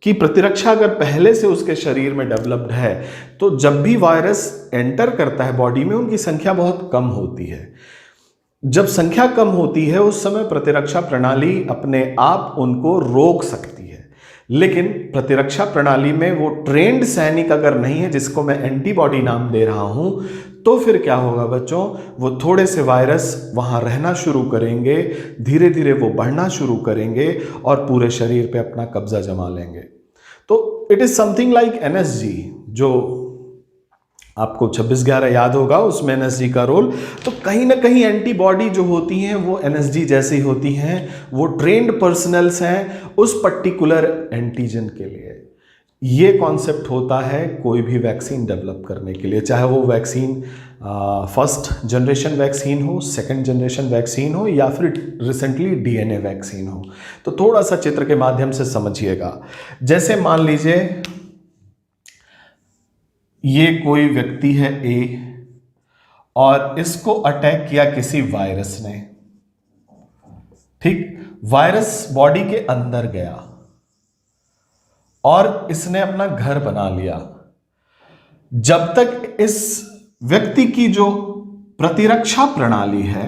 की प्रतिरक्षा अगर पहले से उसके शरीर में डेवलप्ड है, तो जब भी वायरस एंटर करता है बॉडी में उनकी संख्या बहुत कम होती है। जब संख्या कम होती है उस समय प्रतिरक्षा प्रणाली अपने आप उनको रोक सकती है। लेकिन प्रतिरक्षा प्रणाली में वो ट्रेंड सैनिक अगर नहीं है, जिसको मैं एंटीबॉडी नाम दे रहा हूं, तो फिर क्या होगा बच्चों, वो थोड़े से वायरस वहां रहना शुरू करेंगे, धीरे धीरे वो बढ़ना शुरू करेंगे और पूरे शरीर पे अपना कब्जा जमा लेंगे। तो it is something like NSG, जो आपको 26/11 याद होगा, उसमें एनएसजी का रोल। तो कहीं ना कहीं एंटीबॉडी जो होती हैं वो एनएसजी जैसी होती हैं, वो ट्रेंड पर्सनल्स हैं उस पर्टिकुलर एंटीजन के लिए। ये कॉन्सेप्ट होता है कोई भी वैक्सीन डेवलप करने के लिए, चाहे वो वैक्सीन फर्स्ट जनरेशन वैक्सीन हो, सेकंड जनरेशन वैक्सीन हो, या फिर रिसेंटली डीएनए वैक्सीन हो। तो थोड़ा सा चित्र के माध्यम से समझिएगा। जैसे मान लीजिए ये कोई व्यक्ति है ए, और इसको अटैक किया किसी वायरस ने। ठीक, वायरस बॉडी के अंदर गया और इसने अपना घर बना लिया। जब तक इस व्यक्ति की जो प्रतिरक्षा प्रणाली है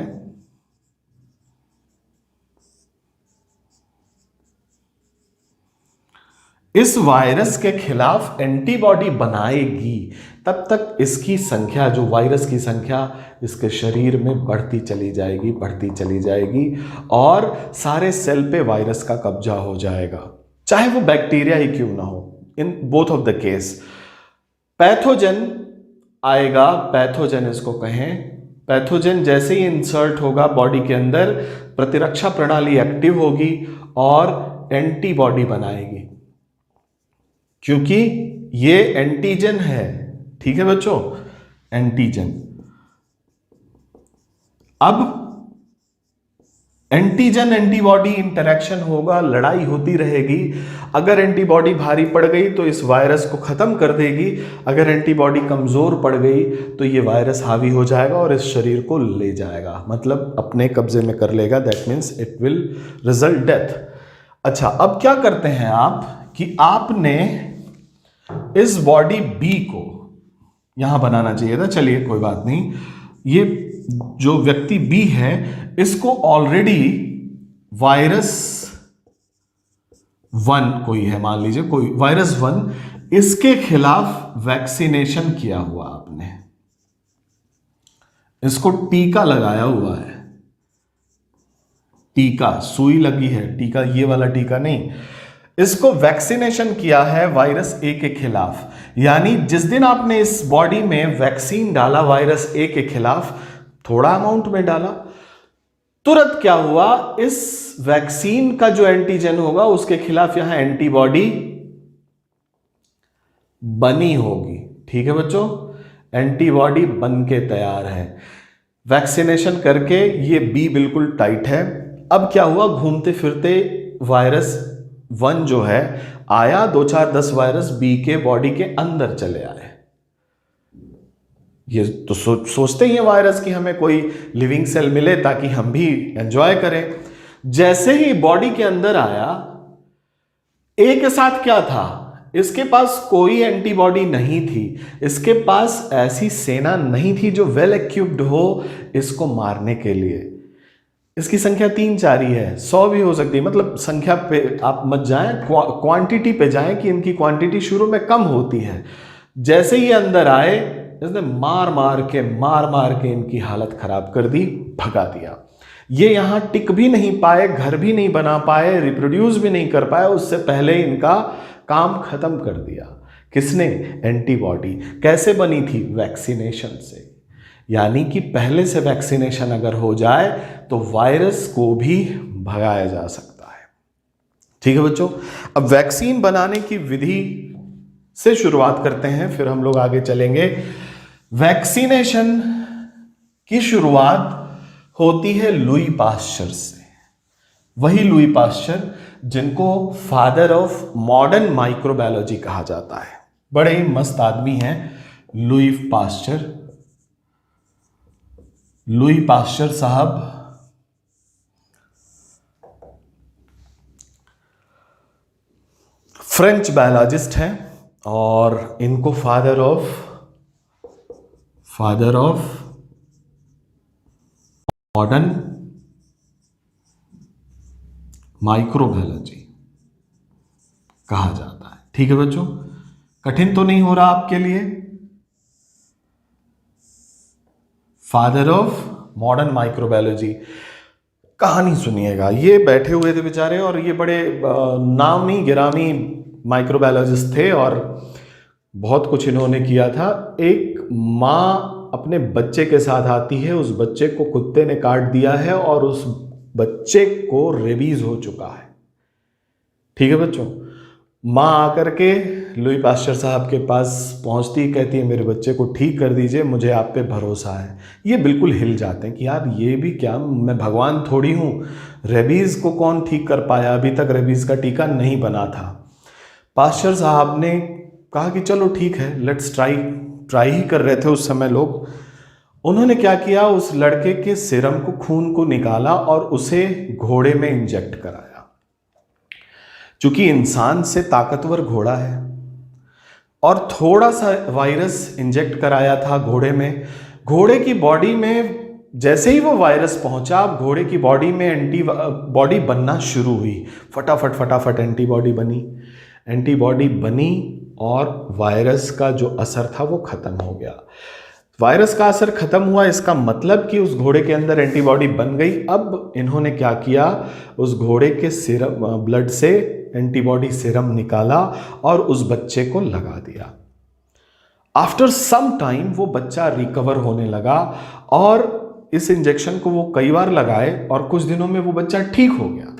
इस वायरस के खिलाफ एंटीबॉडी बनाएगी, तब तक इसकी संख्या, जो वायरस की संख्या इसके शरीर में बढ़ती चली जाएगी, बढ़ती चली जाएगी, और सारे सेल पे वायरस का कब्जा हो जाएगा, चाहे वो बैक्टीरिया ही क्यों ना हो। In both of the case pathogen आएगा, पैथोजन इसको कहें। पैथोजन जैसे ही इंसर्ट होगा बॉडी के अंदर, प्रतिरक्षा प्रणाली एक्टिव होगी और एंटीबॉडी बनाएगी, क्योंकि ये एंटीजन है। ठीक है बच्चों, एंटीजन। अब एंटीजन एंटीबॉडी इंटरेक्शन होगा, लड़ाई होती रहेगी। अगर एंटीबॉडी भारी पड़ गई तो इस वायरस को खत्म कर देगी, अगर एंटीबॉडी कमजोर पड़ गई तो ये वायरस हावी हो जाएगा और इस शरीर को ले जाएगा, मतलब अपने कब्जे में कर लेगा। That means it will result death. अच्छा, अब क्या करते हैं आप कि आपने इस बॉडी बी को यहां बनाना चाहिए था, चलिए कोई बात नहीं। ये जो व्यक्ति बी है इसको ऑलरेडी वायरस 1 कोई है, मान लीजिए कोई वायरस 1, इसके खिलाफ वैक्सीनेशन किया हुआ आपने, इसको टीका लगाया हुआ है। टीका, सुई लगी है, टीका ये वाला टीका नहीं, इसको वैक्सीनेशन किया है वायरस ए के खिलाफ। यानी जिस दिन आपने इस बॉडी में वैक्सीन डाला वायरस ए के खिलाफ, थोड़ा अमाउंट में डाला, तुरंत क्या हुआ, इस वैक्सीन का जो एंटीजन होगा उसके खिलाफ यहां एंटीबॉडी बनी होगी। ठीक है बच्चों, एंटीबॉडी बन के तैयार है। वैक्सीनेशन करके ये बी बिल्कुल टाइट है। अब क्या हुआ, घूमते फिरते वायरस 1 जो है आया, 2 4 10 वायरस बी के बॉडी के अंदर चले आए। ये तो सोचते ही है वायरस कि हमें कोई लिविंग सेल मिले ताकि हम भी एंजॉय करें। जैसे ही बॉडी के अंदर आया, ए के साथ क्या था, इसके पास कोई एंटीबॉडी नहीं थी, इसके पास ऐसी सेना नहीं थी जो वेल इक्विप्ड हो इसको मारने के लिए। इसकी संख्या 3 4 ही है, 100 भी हो सकती है, मतलब संख्या पे आप मत जाएं, क्वांटिटी पे जाएं कि इनकी क्वांटिटी शुरू में कम होती है। जैसे ही अंदर आए, इसने मार मार के इनकी हालत खराब कर दी, भगा दिया। ये यहां टिक भी नहीं पाए, घर भी नहीं बना पाए, रिप्रोड्यूस भी नहीं कर पाए, उससे पहले इनका काम खत्म कर दिया। किसने? एंटीबॉडी। कैसे बनी थी? वैक्सीनेशन से। यानी कि पहले से वैक्सीनेशन अगर हो जाए तो वायरस को भी भगाया जा सकता है। ठीक है बच्चों, अब वैक्सीन बनाने की विधि से शुरुआत करते हैं, फिर हम लोग आगे चलेंगे। वैक्सीनेशन की शुरुआत होती है लुई पाश्चर से। वही लुई पाश्चर जिनको फादर ऑफ मॉडर्न माइक्रोबायोलॉजी कहा जाता है। बड़े ही मस्त आदमी हैं लुई पाश्चर। लुई पाश्चर साहब फ्रेंच बायोलॉजिस्ट हैं और इनको फादर ऑफ मॉडर्न माइक्रोबायोलॉजी कहा जाता है। ठीक है बच्चों, कठिन तो नहीं हो रहा आपके लिए? फादर ऑफ मॉडर्न माइक्रोबायोलॉजी, कहानी सुनिएगा। ये बैठे हुए थे बेचारे और ये बड़े नामी गिरामी माइक्रोबायोलॉजिस्ट थे और बहुत कुछ इन्होंने किया था। एक माँ अपने बच्चे के साथ आती है, उस बच्चे को कुत्ते ने काट दिया है और उस बच्चे को रेबीज हो चुका है। ठीक है बच्चों, माँ आकर के लुई पाश्चर साहब के पास पहुंचती, कहती है मेरे बच्चे को ठीक कर दीजिए, मुझे आप पे भरोसा है। ये बिल्कुल हिल जाते हैं कि यार ये भी क्या, मैं भगवान थोड़ी हूँ, रेबीज को कौन ठीक कर पाया, अभी तक रेबीज का टीका नहीं बना था। पाश्चर साहब ने कहा कि चलो ठीक है, लेट्स ट्राई ही कर रहे थे उस समय लोग। उन्होंने क्या किया, उस लड़के के सीरम को, खून को निकाला और उसे घोड़े में इंजेक्ट कराया। चूंकि इंसान से ताकतवर घोड़ा है और थोड़ा सा वायरस इंजेक्ट कराया था घोड़े में, घोड़े की बॉडी में जैसे ही वो वायरस पहुंचा, घोड़े की बॉडी में एंटीबॉडी बनना शुरू हुई। फटाफट एंटीबॉडी बनी और वायरस का जो असर था वो खत्म हो गया। वायरस का असर खत्म हुआ, इसका मतलब कि उस घोड़े के अंदर एंटीबॉडी बन गई। अब इन्होंने क्या किया, उस घोड़े के सीरम, ब्लड से एंटीबॉडी सीरम निकाला और उस बच्चे को लगा दिया। आफ्टर सम टाइम वो बच्चा रिकवर होने लगा और इस इंजेक्शन को वो कई बार लगाए और कुछ दिनों में वो बच्चा ठीक हो गया।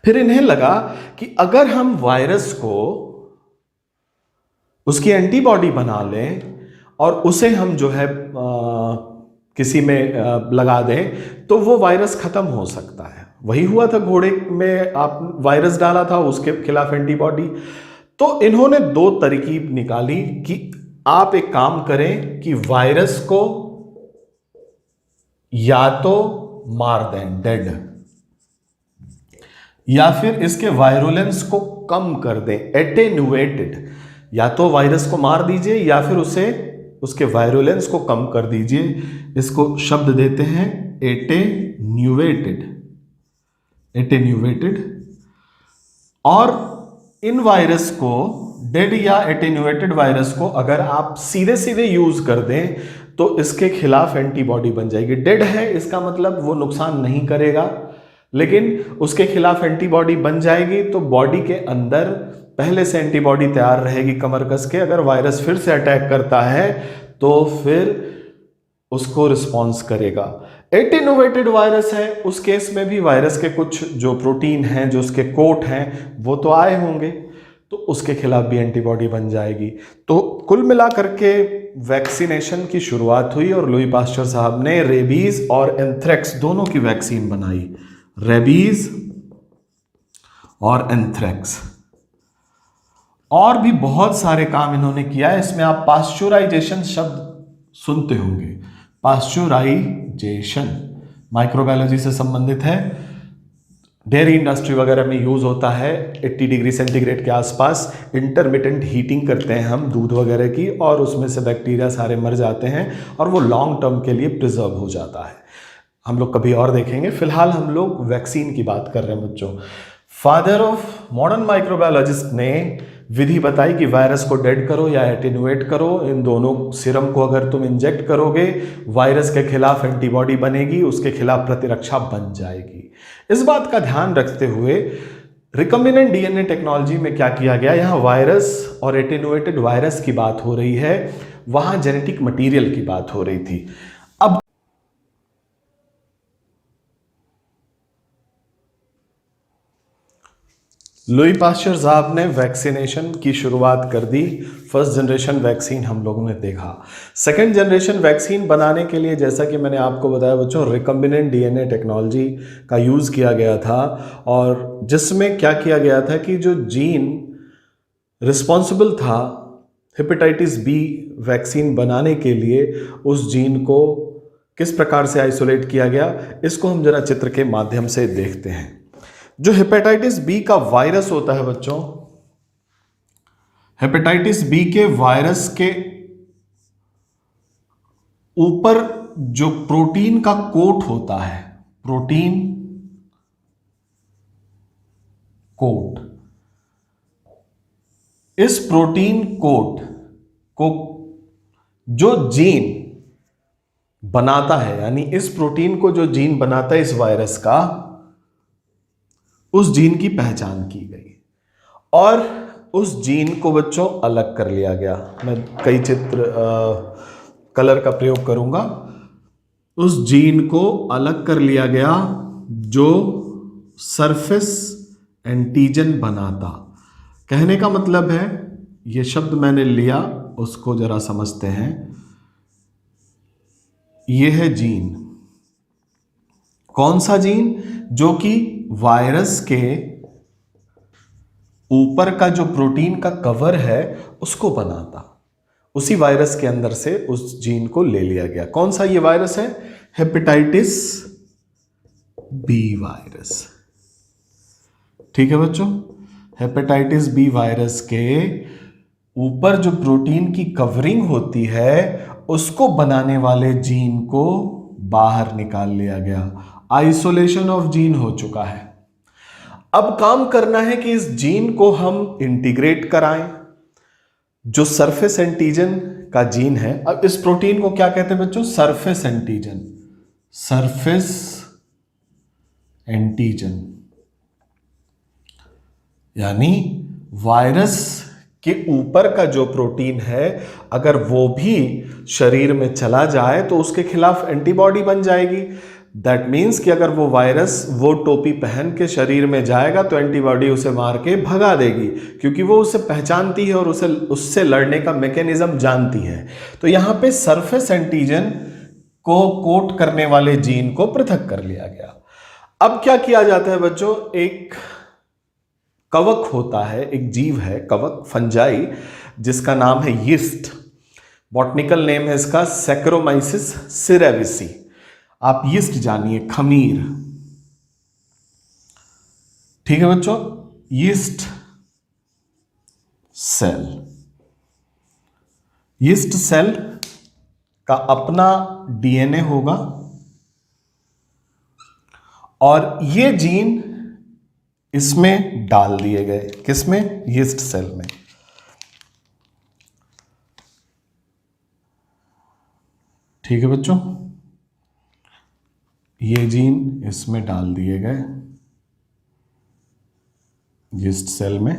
फिर इन्हें लगा कि अगर हम वायरस को, उसकी एंटीबॉडी बना लें और उसे हम जो है किसी में लगा दें तो वो वायरस खत्म हो सकता है। वही हुआ था, घोड़े में आप वायरस डाला था, उसके खिलाफ एंटीबॉडी। तो इन्होंने 2 तरकीब निकाली कि आप एक काम करें कि वायरस को या तो मार दें, डेड, या फिर इसके वायरुलेंस को कम कर दें, एटेन्यूएटेड। या तो वायरस को मार दीजिए या फिर उसके वायरुलेंस को कम कर दीजिए। इसको शब्द देते हैं एटेन्यूएटेड। और इन वायरस को, डेड या एटेन्यूएटेड वायरस को अगर आप सीधे सीधे यूज कर दें तो इसके खिलाफ एंटीबॉडी बन जाएगी। डेड है इसका मतलब वो नुकसान नहीं करेगा, लेकिन उसके खिलाफ एंटीबॉडी बन जाएगी तो बॉडी के अंदर पहले से एंटीबॉडी तैयार रहेगी कमर कस के। अगर वायरस फिर से अटैक करता है तो फिर उसको रिस्पॉन्स करेगा। एटेनुएटेड वायरस है, उस केस में भी वायरस के कुछ जो प्रोटीन हैं, जो उसके कोट हैं, वो तो आए होंगे, तो उसके खिलाफ भी एंटीबॉडी बन जाएगी। तो कुल मिलाकर के वैक्सीनेशन की शुरुआत हुई और लुई पास्चर साहब ने रेबीज और एंथ्रेक्स दोनों की वैक्सीन बनाई। रेबीज और एंथ्रेक्स। और भी बहुत सारे काम इन्होंने किया है। इसमें आप पास्चुराइजेशन शब्द सुनते होंगे। पास्चुराइजेशन माइक्रोबायोलॉजी से संबंधित है, डेयरी इंडस्ट्री वगैरह में यूज होता है। 80 डिग्री सेंटीग्रेड के आसपास इंटरमिटेंट हीटिंग करते हैं हम दूध वगैरह की, और उसमें से बैक्टीरिया सारे मर जाते हैं और वो लॉन्ग टर्म के लिए प्रिजर्व हो जाता है। हम लोग कभी और देखेंगे, फिलहाल हम लोग वैक्सीन की बात कर रहे हैं बच्चों। फादर ऑफ मॉडर्न माइक्रोबायोलॉजिस्ट ने विधि बताई कि वायरस को डेड करो या एटेनुएट करो, इन दोनों सीरम को अगर तुम इंजेक्ट करोगे वायरस के खिलाफ एंटीबॉडी बनेगी, उसके खिलाफ प्रतिरक्षा बन जाएगी। इस बात का ध्यान रखते हुए रिकम्बिनेंट डीएनए टेक्नोलॉजी में क्या किया गया, यहां वायरस और एटेनुएटेड वायरस की बात हो रही है, वहां जेनेटिक मटेरियल की बात हो रही थी। अब लुई पास्चर साहब ने वैक्सीनेशन की शुरुआत कर दी। फर्स्ट जनरेशन वैक्सीन हम लोगों ने देखा। सेकेंड जनरेशन वैक्सीन बनाने के लिए, जैसा कि मैंने आपको बताया बच्चों, रिकम्बिनेंट डीएनए टेक्नोलॉजी का यूज़ किया गया था, और जिसमें क्या किया गया था कि जो जीन रिस्पॉन्सिबल था हेपेटाइटिस बी वैक्सीन बनाने के लिए, उस जीन को किस प्रकार से आइसोलेट किया गया, इसको हम जरा चित्र के माध्यम से देखते हैं। जो हेपेटाइटिस बी का वायरस होता है बच्चों, हेपेटाइटिस बी के वायरस के ऊपर जो प्रोटीन का कोट होता है, प्रोटीन कोट, इस प्रोटीन कोट को जो जीन बनाता है, यानी इस प्रोटीन को जो जीन बनाता है इस वायरस का, उस जीन की पहचान की गई और उस जीन को बच्चों अलग कर लिया गया। मैं कई चित्र कलर का प्रयोग करूंगा। उस जीन को अलग कर लिया गया जो सरफेस एंटीजन बनाता। कहने का मतलब है, ये शब्द मैंने लिया, उसको जरा समझते हैं। यह है जीन। कौन सा जीन? जो कि वायरस के ऊपर का जो प्रोटीन का कवर है उसको बनाता। उसी वायरस के अंदर से उस जीन को ले लिया गया। कौन सा ये वायरस है? Hepatitis B virus. ठीक है बच्चों, हेपेटाइटिस बी वायरस के ऊपर जो प्रोटीन की कवरिंग होती है उसको बनाने वाले जीन को बाहर निकाल लिया गया। आइसोलेशन ऑफ जीन हो चुका है। अब काम करना है कि इस जीन को हम इंटीग्रेट कराएं। जो सरफेस एंटीजन का जीन है, अब इस प्रोटीन को क्या कहते हैं बच्चों? Surface antigen. सरफेस एंटीजन यानी वायरस के ऊपर का जो प्रोटीन है, अगर वो भी शरीर में चला जाए तो उसके खिलाफ एंटीबॉडी बन जाएगी। दैट मीन्स कि अगर वो वायरस वो टोपी पहन के शरीर में जाएगा तो एंटीबॉडी उसे मार के भगा देगी, क्योंकि वो उसे पहचानती है और उससे लड़ने का मैकेनिज्म जानती है। तो यहाँ पे सरफेस एंटीजन को कोट करने वाले जीन को पृथक कर लिया गया। अब क्या किया जाता है बच्चों? एक कवक होता है, एक जीव है कवक, फंजाई, जिसका नाम है यीस्ट। बॉटनिकल नेम है इसका सैक्रोमाइसिस सिरेविसी। आप यीस्ट जानिए, खमीर। ठीक है बच्चों, यीस्ट सेल। यीस्ट सेल का अपना डीएनए होगा और ये जीन इसमें डाल दिए गए। किसमें? यीस्ट सेल में। ठीक है बच्चों, ये जीन इसमें डाल दिए गए यीस्ट सेल में।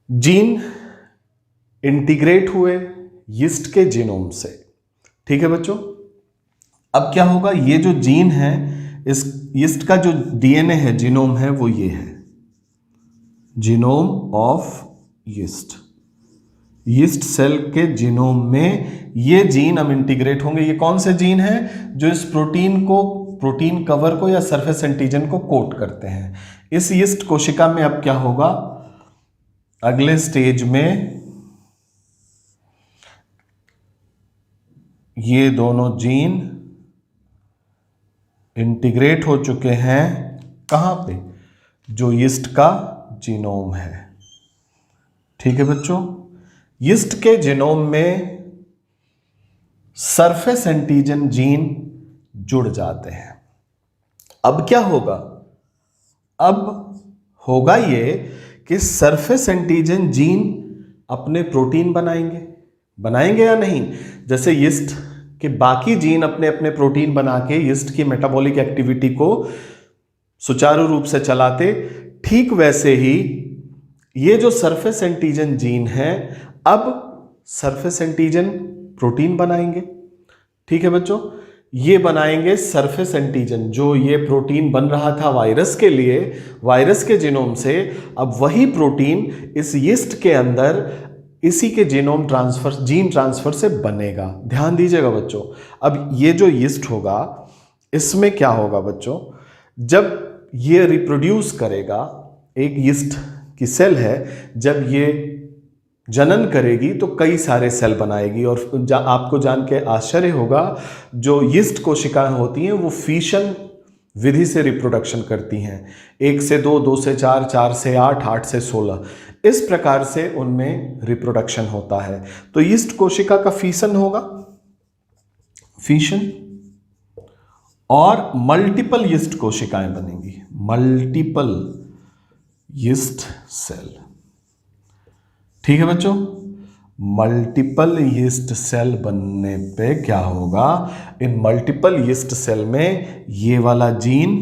जीन इंटीग्रेट हुए यीस्ट के जीनोम से। ठीक है बच्चों, अब क्या होगा, ये जो जीन है, इस यीस्ट का जो डीएनए है, जीनोम है, वो ये है, genome of yeast. Yeast cell के जीनोम में ये जीन अब इंटीग्रेट होंगे। ये कौन से जीन हैं? जो इस प्रोटीन कवर को या सरफेस एंटीजन को कोट करते हैं। इस यीस्ट कोशिका में अब क्या होगा, अगले स्टेज में ये दोनों जीन इंटीग्रेट हो चुके हैं। कहां पे? जो यीस्ट का जीनोम है। ठीक है बच्चों, यीस्ट के जीनोम में सरफेस एंटीजन जीन जुड़ जाते हैं। अब क्या होगा? अब होगा ये कि सरफेस एंटीजन जीन अपने प्रोटीन बनाएंगे या नहीं? जैसे यीस्ट के बाकी जीन अपने अपने प्रोटीन बना के यीस्ट की मेटाबॉलिक एक्टिविटी को सुचारू रूप से चलाते, ठीक वैसे ही ये जो सरफेस एंटीजन जीन है, अब सरफेस एंटीजन प्रोटीन बनाएंगे। ठीक है बच्चों, ये बनाएंगे सरफेस एंटीजन। जो ये प्रोटीन बन रहा था वायरस के लिए, वायरस के जीनोम से, अब वही प्रोटीन इस यीस्ट के अंदर इसी के जीन ट्रांसफर से बनेगा। ध्यान दीजिएगा बच्चों, अब ये जो यीस्ट होगा, इसमें क्या होगा बच्चों, जब ये रिप्रोड्यूस करेगा, एक यीस्ट की सेल है, जब ये जनन करेगी तो कई सारे सेल बनाएगी। और आपको जान के आश्चर्य होगा, जो यीस्ट कोशिकाएं होती हैं वो फिशन विधि से रिप्रोडक्शन करती हैं। 1 से 2, 2 से 4, 4 से 8, 8 से 16, इस प्रकार से उनमें रिप्रोडक्शन होता है। तो यीस्ट कोशिका का फिशन होगा, फिशन, और मल्टीपल यीस्ट कोशिकाएं बनेंगी, मल्टीपल यीस्ट सेल। ठीक है बच्चों, मल्टीपल यीस्ट सेल बनने पे क्या होगा, इन मल्टीपल यीस्ट सेल में ये वाला जीन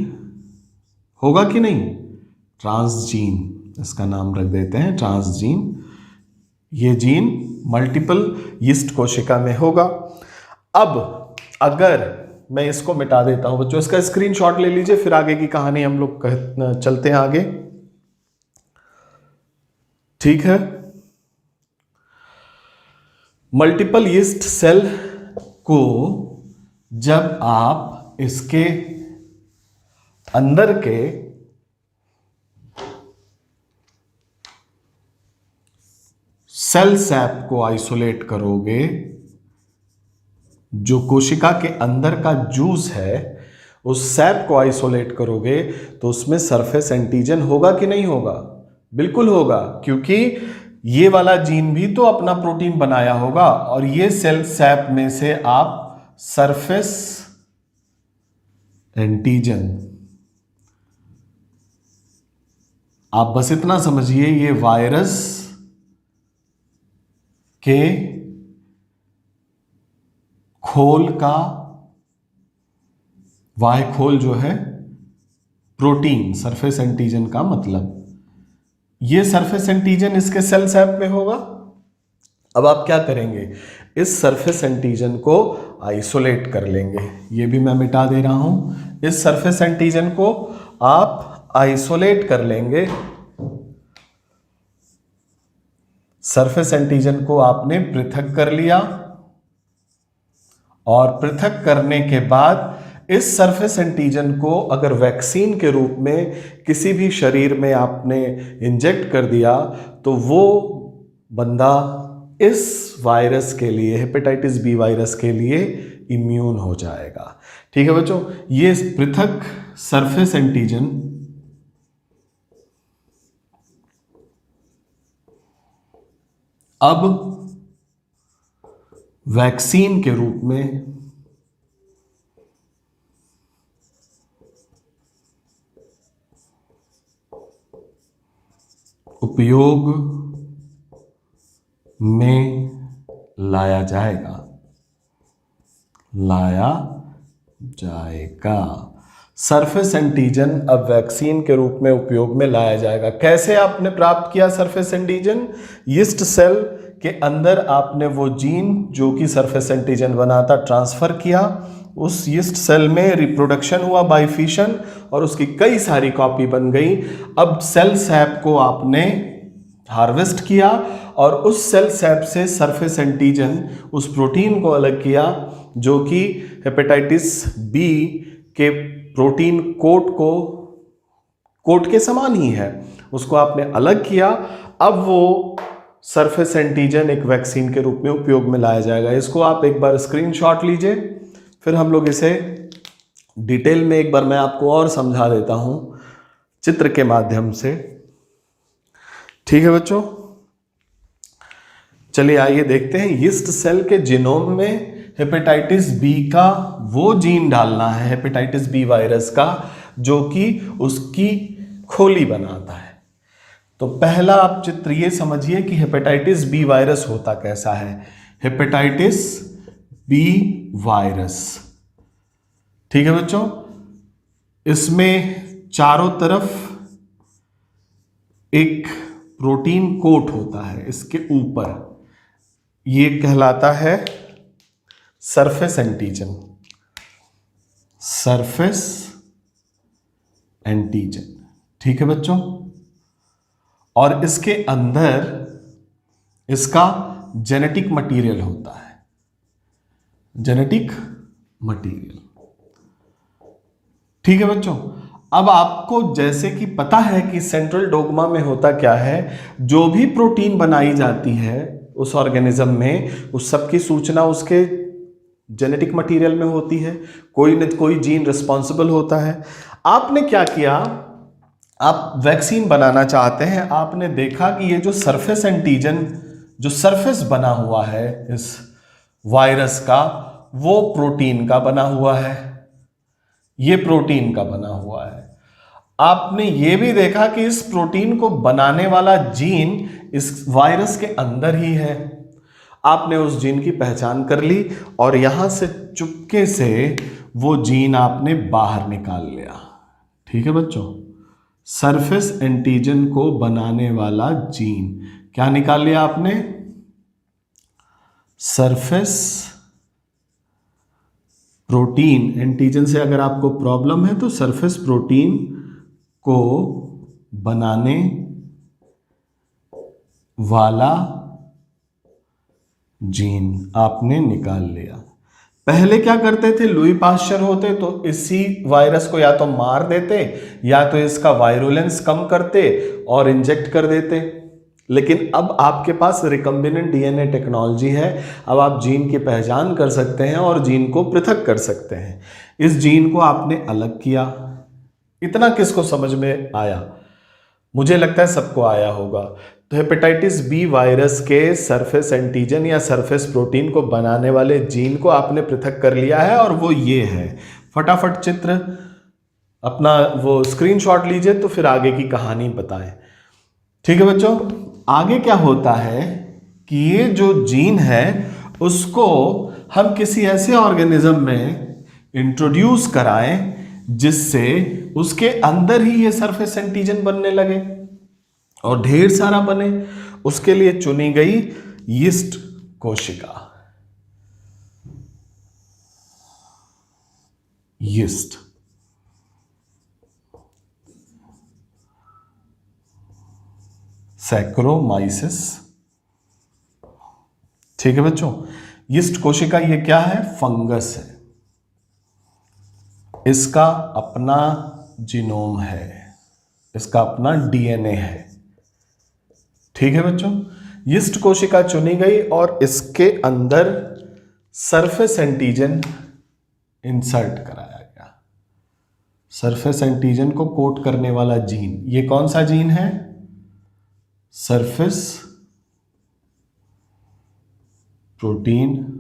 होगा कि नहीं, ट्रांसजीन, इसका नाम रख देते हैं ट्रांसजीन। ये जीन मल्टीपल यीस्ट कोशिका में होगा। अब अगर मैं इसको मिटा देता हूं बच्चों, इसका स्क्रीनशॉट ले लीजिए, फिर आगे की कहानी हम लोग चलते हैं आगे। ठीक है, मल्टीपल यीस्ट सेल को जब आप इसके अंदर के सेल सैप को आइसोलेट करोगे, जो कोशिका के अंदर का जूस है, उस सैप को आइसोलेट करोगे, तो उसमें सरफेस एंटीजन होगा कि नहीं होगा? बिल्कुल होगा, क्योंकि ये वाला जीन भी तो अपना प्रोटीन बनाया होगा, और ये सेल सैप में से आप सरफेस एंटीजन, आप बस इतना समझिए, ये वायरस के खोल का, वाह्य खोल जो है, प्रोटीन, सरफेस एंटीजन का मतलब, ये सरफेस एंटीजन इसके सेल सैप में होगा। अब आप क्या करेंगे, इस सरफेस एंटीजन को आइसोलेट कर लेंगे। ये भी मैं मिटा दे रहा हूं। इस सरफेस एंटीजन को आप आइसोलेट कर लेंगे। सरफेस एंटीजन को आपने पृथक कर लिया, और पृथक करने के बाद इस सरफेस एंटीजन को अगर वैक्सीन के रूप में किसी भी शरीर में आपने इंजेक्ट कर दिया, तो वो बंदा इस वायरस के लिए, हेपेटाइटिस बी वायरस के लिए इम्यून हो जाएगा। ठीक है बच्चों, ये पृथक सरफेस एंटीजन अब वैक्सीन के रूप में उपयोग में लाया जाएगा। सरफेस एंटीजन अब वैक्सीन के रूप में उपयोग में लाया जाएगा। कैसे आपने प्राप्त किया सरफेस एंटीजन? यीस्ट सेल के अंदर आपने वो जीन जो कि सरफेस एंटीजन बनाता ट्रांसफर किया, उस यीस्ट सेल में रिप्रोडक्शन हुआ बाय फिशन और उसकी कई सारी कॉपी बन गई। अब सेल सैप को आपने हार्वेस्ट किया और उस सेल सैप से सरफेस एंटीजन उस प्रोटीन को अलग किया जो कि हेपेटाइटिस बी के प्रोटीन कोट के समान ही है, उसको आपने अलग किया। अब वो सरफेस एंटीजन एक वैक्सीन के रूप में उपयोग में लाया जाएगा। इसको आप एक बार स्क्रीनशॉट लीजिए, फिर हम लोग इसे डिटेल में एक बार मैं आपको और समझा देता हूं चित्र के माध्यम से। ठीक है बच्चों, चलिए आइए देखते हैं। यीस्ट सेल के जीनोम में हेपेटाइटिस बी का वो जीन डालना है, हेपेटाइटिस बी वायरस का, जो कि उसकी खोली बनाता है। तो पहला आप चित्र ये समझिए कि हेपेटाइटिस बी वायरस होता कैसा है। हेपेटाइटिस बी वायरस, ठीक है बच्चों, इसमें चारों तरफ एक प्रोटीन कोट होता है, इसके ऊपर ये कहलाता है सरफेस एंटीजन। सरफेस एंटीजन, ठीक है बच्चों, और इसके अंदर इसका जेनेटिक मटेरियल होता है, जेनेटिक मटेरियल। ठीक है बच्चों, अब आपको जैसे कि पता है कि सेंट्रल डोग्मा में होता क्या है, जो भी प्रोटीन बनाई जाती है उस ऑर्गेनिज्म में, उस सब की सूचना उसके जेनेटिक मटेरियल में होती है। कोई न कोई जीन रिस्पॉन्सिबल होता है। आपने क्या किया, आप वैक्सीन बनाना चाहते हैं, आपने देखा कि ये जो सरफेस एंटीजन, जो सरफेस बना हुआ है इस वायरस का, वो प्रोटीन का बना हुआ है, ये प्रोटीन का बना हुआ है। आपने ये भी देखा कि इस प्रोटीन को बनाने वाला जीन इस वायरस के अंदर ही है। आपने उस जीन की पहचान कर ली और यहां से चुपके से वो जीन आपने बाहर निकाल लिया। ठीक है बच्चों, सरफेस एंटीजन को बनाने वाला जीन क्या निकाल लिया आपने, सरफेस प्रोटीन। एंटीजन से अगर आपको प्रॉब्लम है तो सरफेस प्रोटीन को बनाने वाला जीन आपने निकाल लिया। पहले क्या करते थे, लुई पाश्चर होते तो इसी वायरस को या तो मार देते या तो इसका वायरुलेंस कम करते और इंजेक्ट कर देते। लेकिन अब आपके पास रिकम्बिनेंट डीएनए टेक्नोलॉजी है। अब आप जीन की पहचान कर सकते हैं और जीन को पृथक कर सकते हैं। इस जीन को आपने अलग किया। इतना किसको समझ में आया? मुझे लगता है सबको आया होगा। तो हेपेटाइटिस बी वायरस के सरफेस एंटीजन या सरफेस प्रोटीन को बनाने वाले जीन को आपने पृथक कर लिया है और वो ये है। फटाफट चित्र अपना वो स्क्रीनशॉट लीजिए तो फिर आगे की कहानी बताएं। ठीक है बच्चों, आगे क्या होता है कि ये जो जीन है उसको हम किसी ऐसे ऑर्गेनिज्म में इंट्रोड्यूस कराएं जिससे उसके अंदर ही ये सरफेस एंटीजन बनने लगे और ढेर सारा बने। उसके लिए चुनी गई यीस्ट कोशिका, यीस्ट। सैक्रोमाइसिस। ठीक है बच्चों, यीस्ट कोशिका ये क्या है? फंगस है। इसका अपना जीनोम है, इसका अपना डीएनए है। ठीक है बच्चों, यीस्ट कोशिका चुनी गई और इसके अंदर सरफेस एंटीजन इंसर्ट कराया गया। सरफेस एंटीजन को कोट करने वाला जीन, ये कौन सा जीन है? Surface protein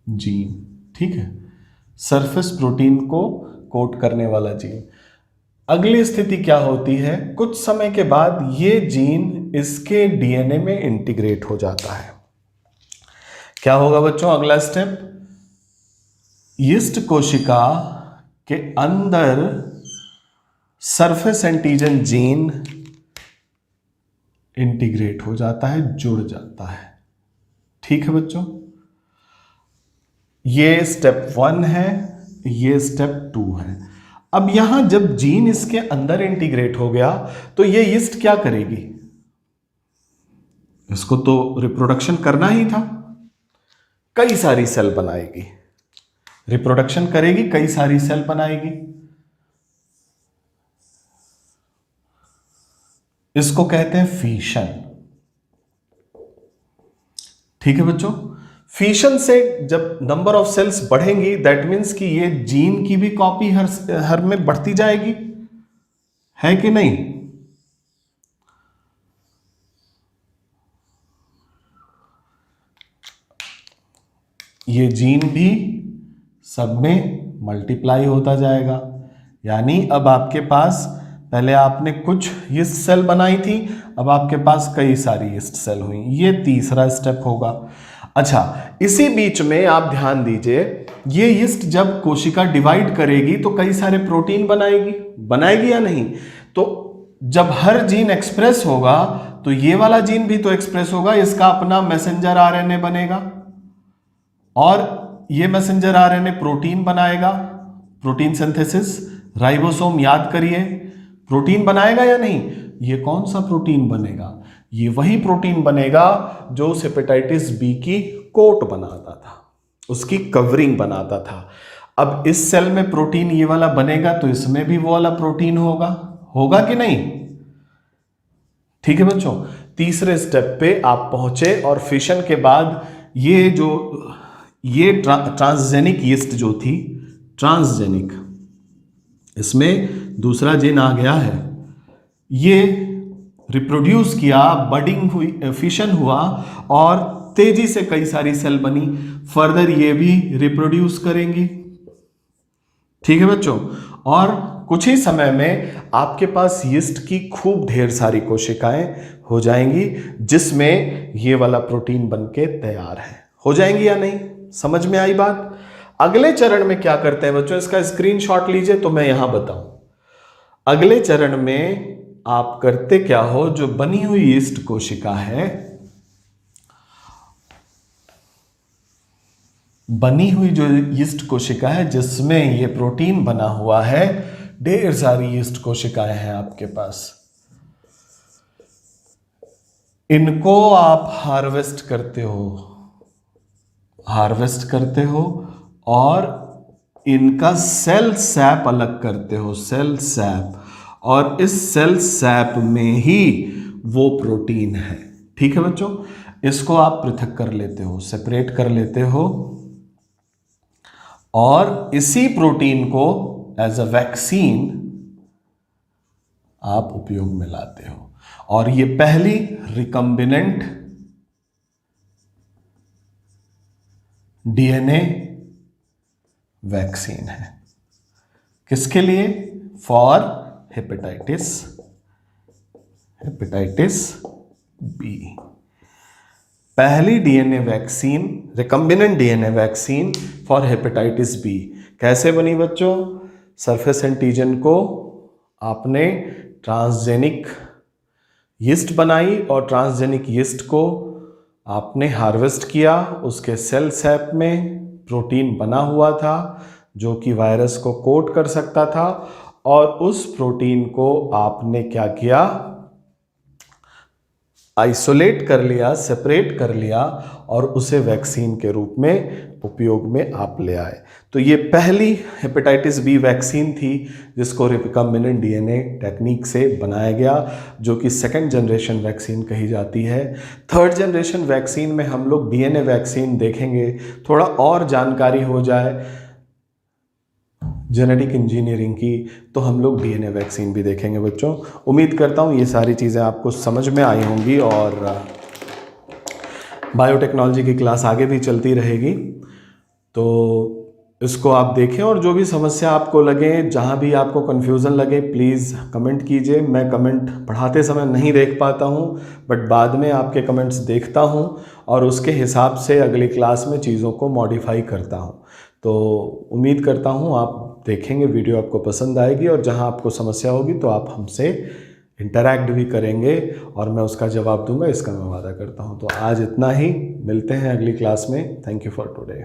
gene. ठीक है, सरफेस प्रोटीन को कोट करने वाला जीन। अगली स्थिति क्या होती है? कुछ समय के बाद ये जीन इसके डीएनए में इंटीग्रेट हो जाता है। क्या होगा बच्चों अगला स्टेप? यीस्ट कोशिका के अंदर सरफेस एंटीजन जीन इंटीग्रेट हो जाता है, जुड़ जाता है। ठीक है बच्चों, ये स्टेप 1 है, ये स्टेप 2 है। अब यहां जब जीन इसके अंदर इंटीग्रेट हो गया तो ये यीस्ट क्या करेगी? इसको तो रिप्रोडक्शन करना ही था, कई सारी सेल बनाएगी, रिप्रोडक्शन करेगी, कई सारी सेल बनाएगी। इसको कहते हैं फीशन। ठीक है बच्चों, फीशन से जब नंबर ऑफ सेल्स बढ़ेंगी दैट मीन्स कि ये जीन की भी कॉपी हर में बढ़ती जाएगी, है कि नहीं? ये जीन भी सब में मल्टीप्लाई होता जाएगा। यानी अब आपके पास, पहले आपने कुछ यीस्ट सेल बनाई थी, अब आपके पास कई सारी यीस्ट सेल हुई। ये तीसरा स्टेप होगा। अच्छा, इसी बीच में आप ध्यान दीजिए, ये यीस्ट जब कोशिका डिवाइड करेगी तो कई सारे प्रोटीन बनाएगी या नहीं? तो जब हर जीन एक्सप्रेस होगा तो ये वाला जीन भी तो एक्सप्रेस होगा, इसका अपना मैसेंजर आरएनए बनेगा और ये मैसेंजर आरएनए प्रोटीन बनाएगा, प्रोटीन सिंथेसिस, राइबोसोम याद करिए, प्रोटीन बनाएगा या नहीं? ये कौन सा प्रोटीन बनेगा? ये वही प्रोटीन बनेगा जो हेपेटाइटिस बी की कोट बनाता था, उसकी कवरिंग बनाता था। अब इस सेल में प्रोटीन ये वाला बनेगा तो इसमें भी वो वाला प्रोटीन होगा कि नहीं? ठीक है बच्चों, तीसरे स्टेप पे आप पहुंचे और फिशन के बाद ये ट्रांसजेनिक यीस्ट जो थी, ट्रांसजेनिक, इसमें दूसरा जीन आ गया है, ये रिप्रोड्यूस किया, बडिंग हुई, फिशन हुआ और तेजी से कई सारी सेल बनी। फर्दर ये भी रिप्रोड्यूस करेंगी। ठीक है बच्चों, और कुछ ही समय में आपके पास यीस्ट की खूब ढेर सारी कोशिकाएं हो जाएंगी जिसमें ये वाला प्रोटीन बनके तैयार है। हो जाएंगी या नहीं? समझ में आई बात? अगले चरण में क्या करते हैं बच्चों, इसका स्क्रीनशॉट लीजिए तो मैं यहां बताऊं। अगले चरण में आप करते क्या हो, जो बनी हुई यीस्ट कोशिका है, बनी हुई जो यीस्ट कोशिका है जिसमें ये प्रोटीन बना हुआ है, ढेर सारी यीस्ट कोशिकाएं हैं आपके पास, इनको आप हार्वेस्ट करते हो और इनका सेल सैप अलग करते हो, सेल सैप, और इस सेल सैप में ही वो प्रोटीन है। ठीक है बच्चों, इसको आप पृथक कर लेते हो, सेपरेट कर लेते हो और इसी प्रोटीन को एज अ वैक्सीन आप उपयोग में लाते हो। और ये पहली रिकम्बिनेंट डीएनए वैक्सीन है। किसके लिए? For hepatitis B. पहली DNA vaccine, recombinant DNA vaccine for hepatitis B. कैसे बनी बच्चों? सरफेस एंटीजन को आपने ट्रांसजेनिक यीस्ट बनाई और ट्रांसजेनिक यीस्ट को आपने हार्वेस्ट किया, उसके सेल सैप में प्रोटीन बना हुआ था जो कि वायरस को कोट कर सकता था, और उस प्रोटीन को आपने क्या किया? आइसोलेट कर लिया, सेपरेट कर लिया और उसे वैक्सीन के रूप में उपयोग में आप ले आए। तो ये पहली हेपेटाइटिस बी वैक्सीन थी जिसको रिकम्बिनेंट डीएनए टेक्निक से बनाया गया, जो कि सेकेंड जनरेशन वैक्सीन कही जाती है। थर्ड जनरेशन वैक्सीन में हम लोग डीएनए वैक्सीन देखेंगे, थोड़ा और जानकारी हो जाए जेनेटिक इंजीनियरिंग की तो हम लोग डीएनए वैक्सीन भी देखेंगे बच्चों। उम्मीद करता हूँ ये सारी चीज़ें आपको समझ में आई होंगी और बायोटेक्नोलॉजी की क्लास आगे भी चलती रहेगी, तो इसको आप देखें और जो भी समस्या आपको लगे, जहाँ भी आपको कन्फ्यूज़न लगे, प्लीज़ कमेंट कीजिए। मैं कमेंट पढ़ाते समय नहीं देख पाता हूँ, बट बाद में आपके कमेंट्स देखता हूँ और उसके हिसाब से अगली क्लास में चीज़ों को मॉडिफाई करता हूँ। तो उम्मीद करता हूँ आप देखेंगे, वीडियो आपको पसंद आएगी और जहाँ आपको समस्या होगी तो आप हमसे इंटरैक्ट भी करेंगे और मैं उसका जवाब दूंगा, इसका मैं वादा करता हूँ। तो आज इतना ही, मिलते हैं अगली क्लास में। Thank you for today.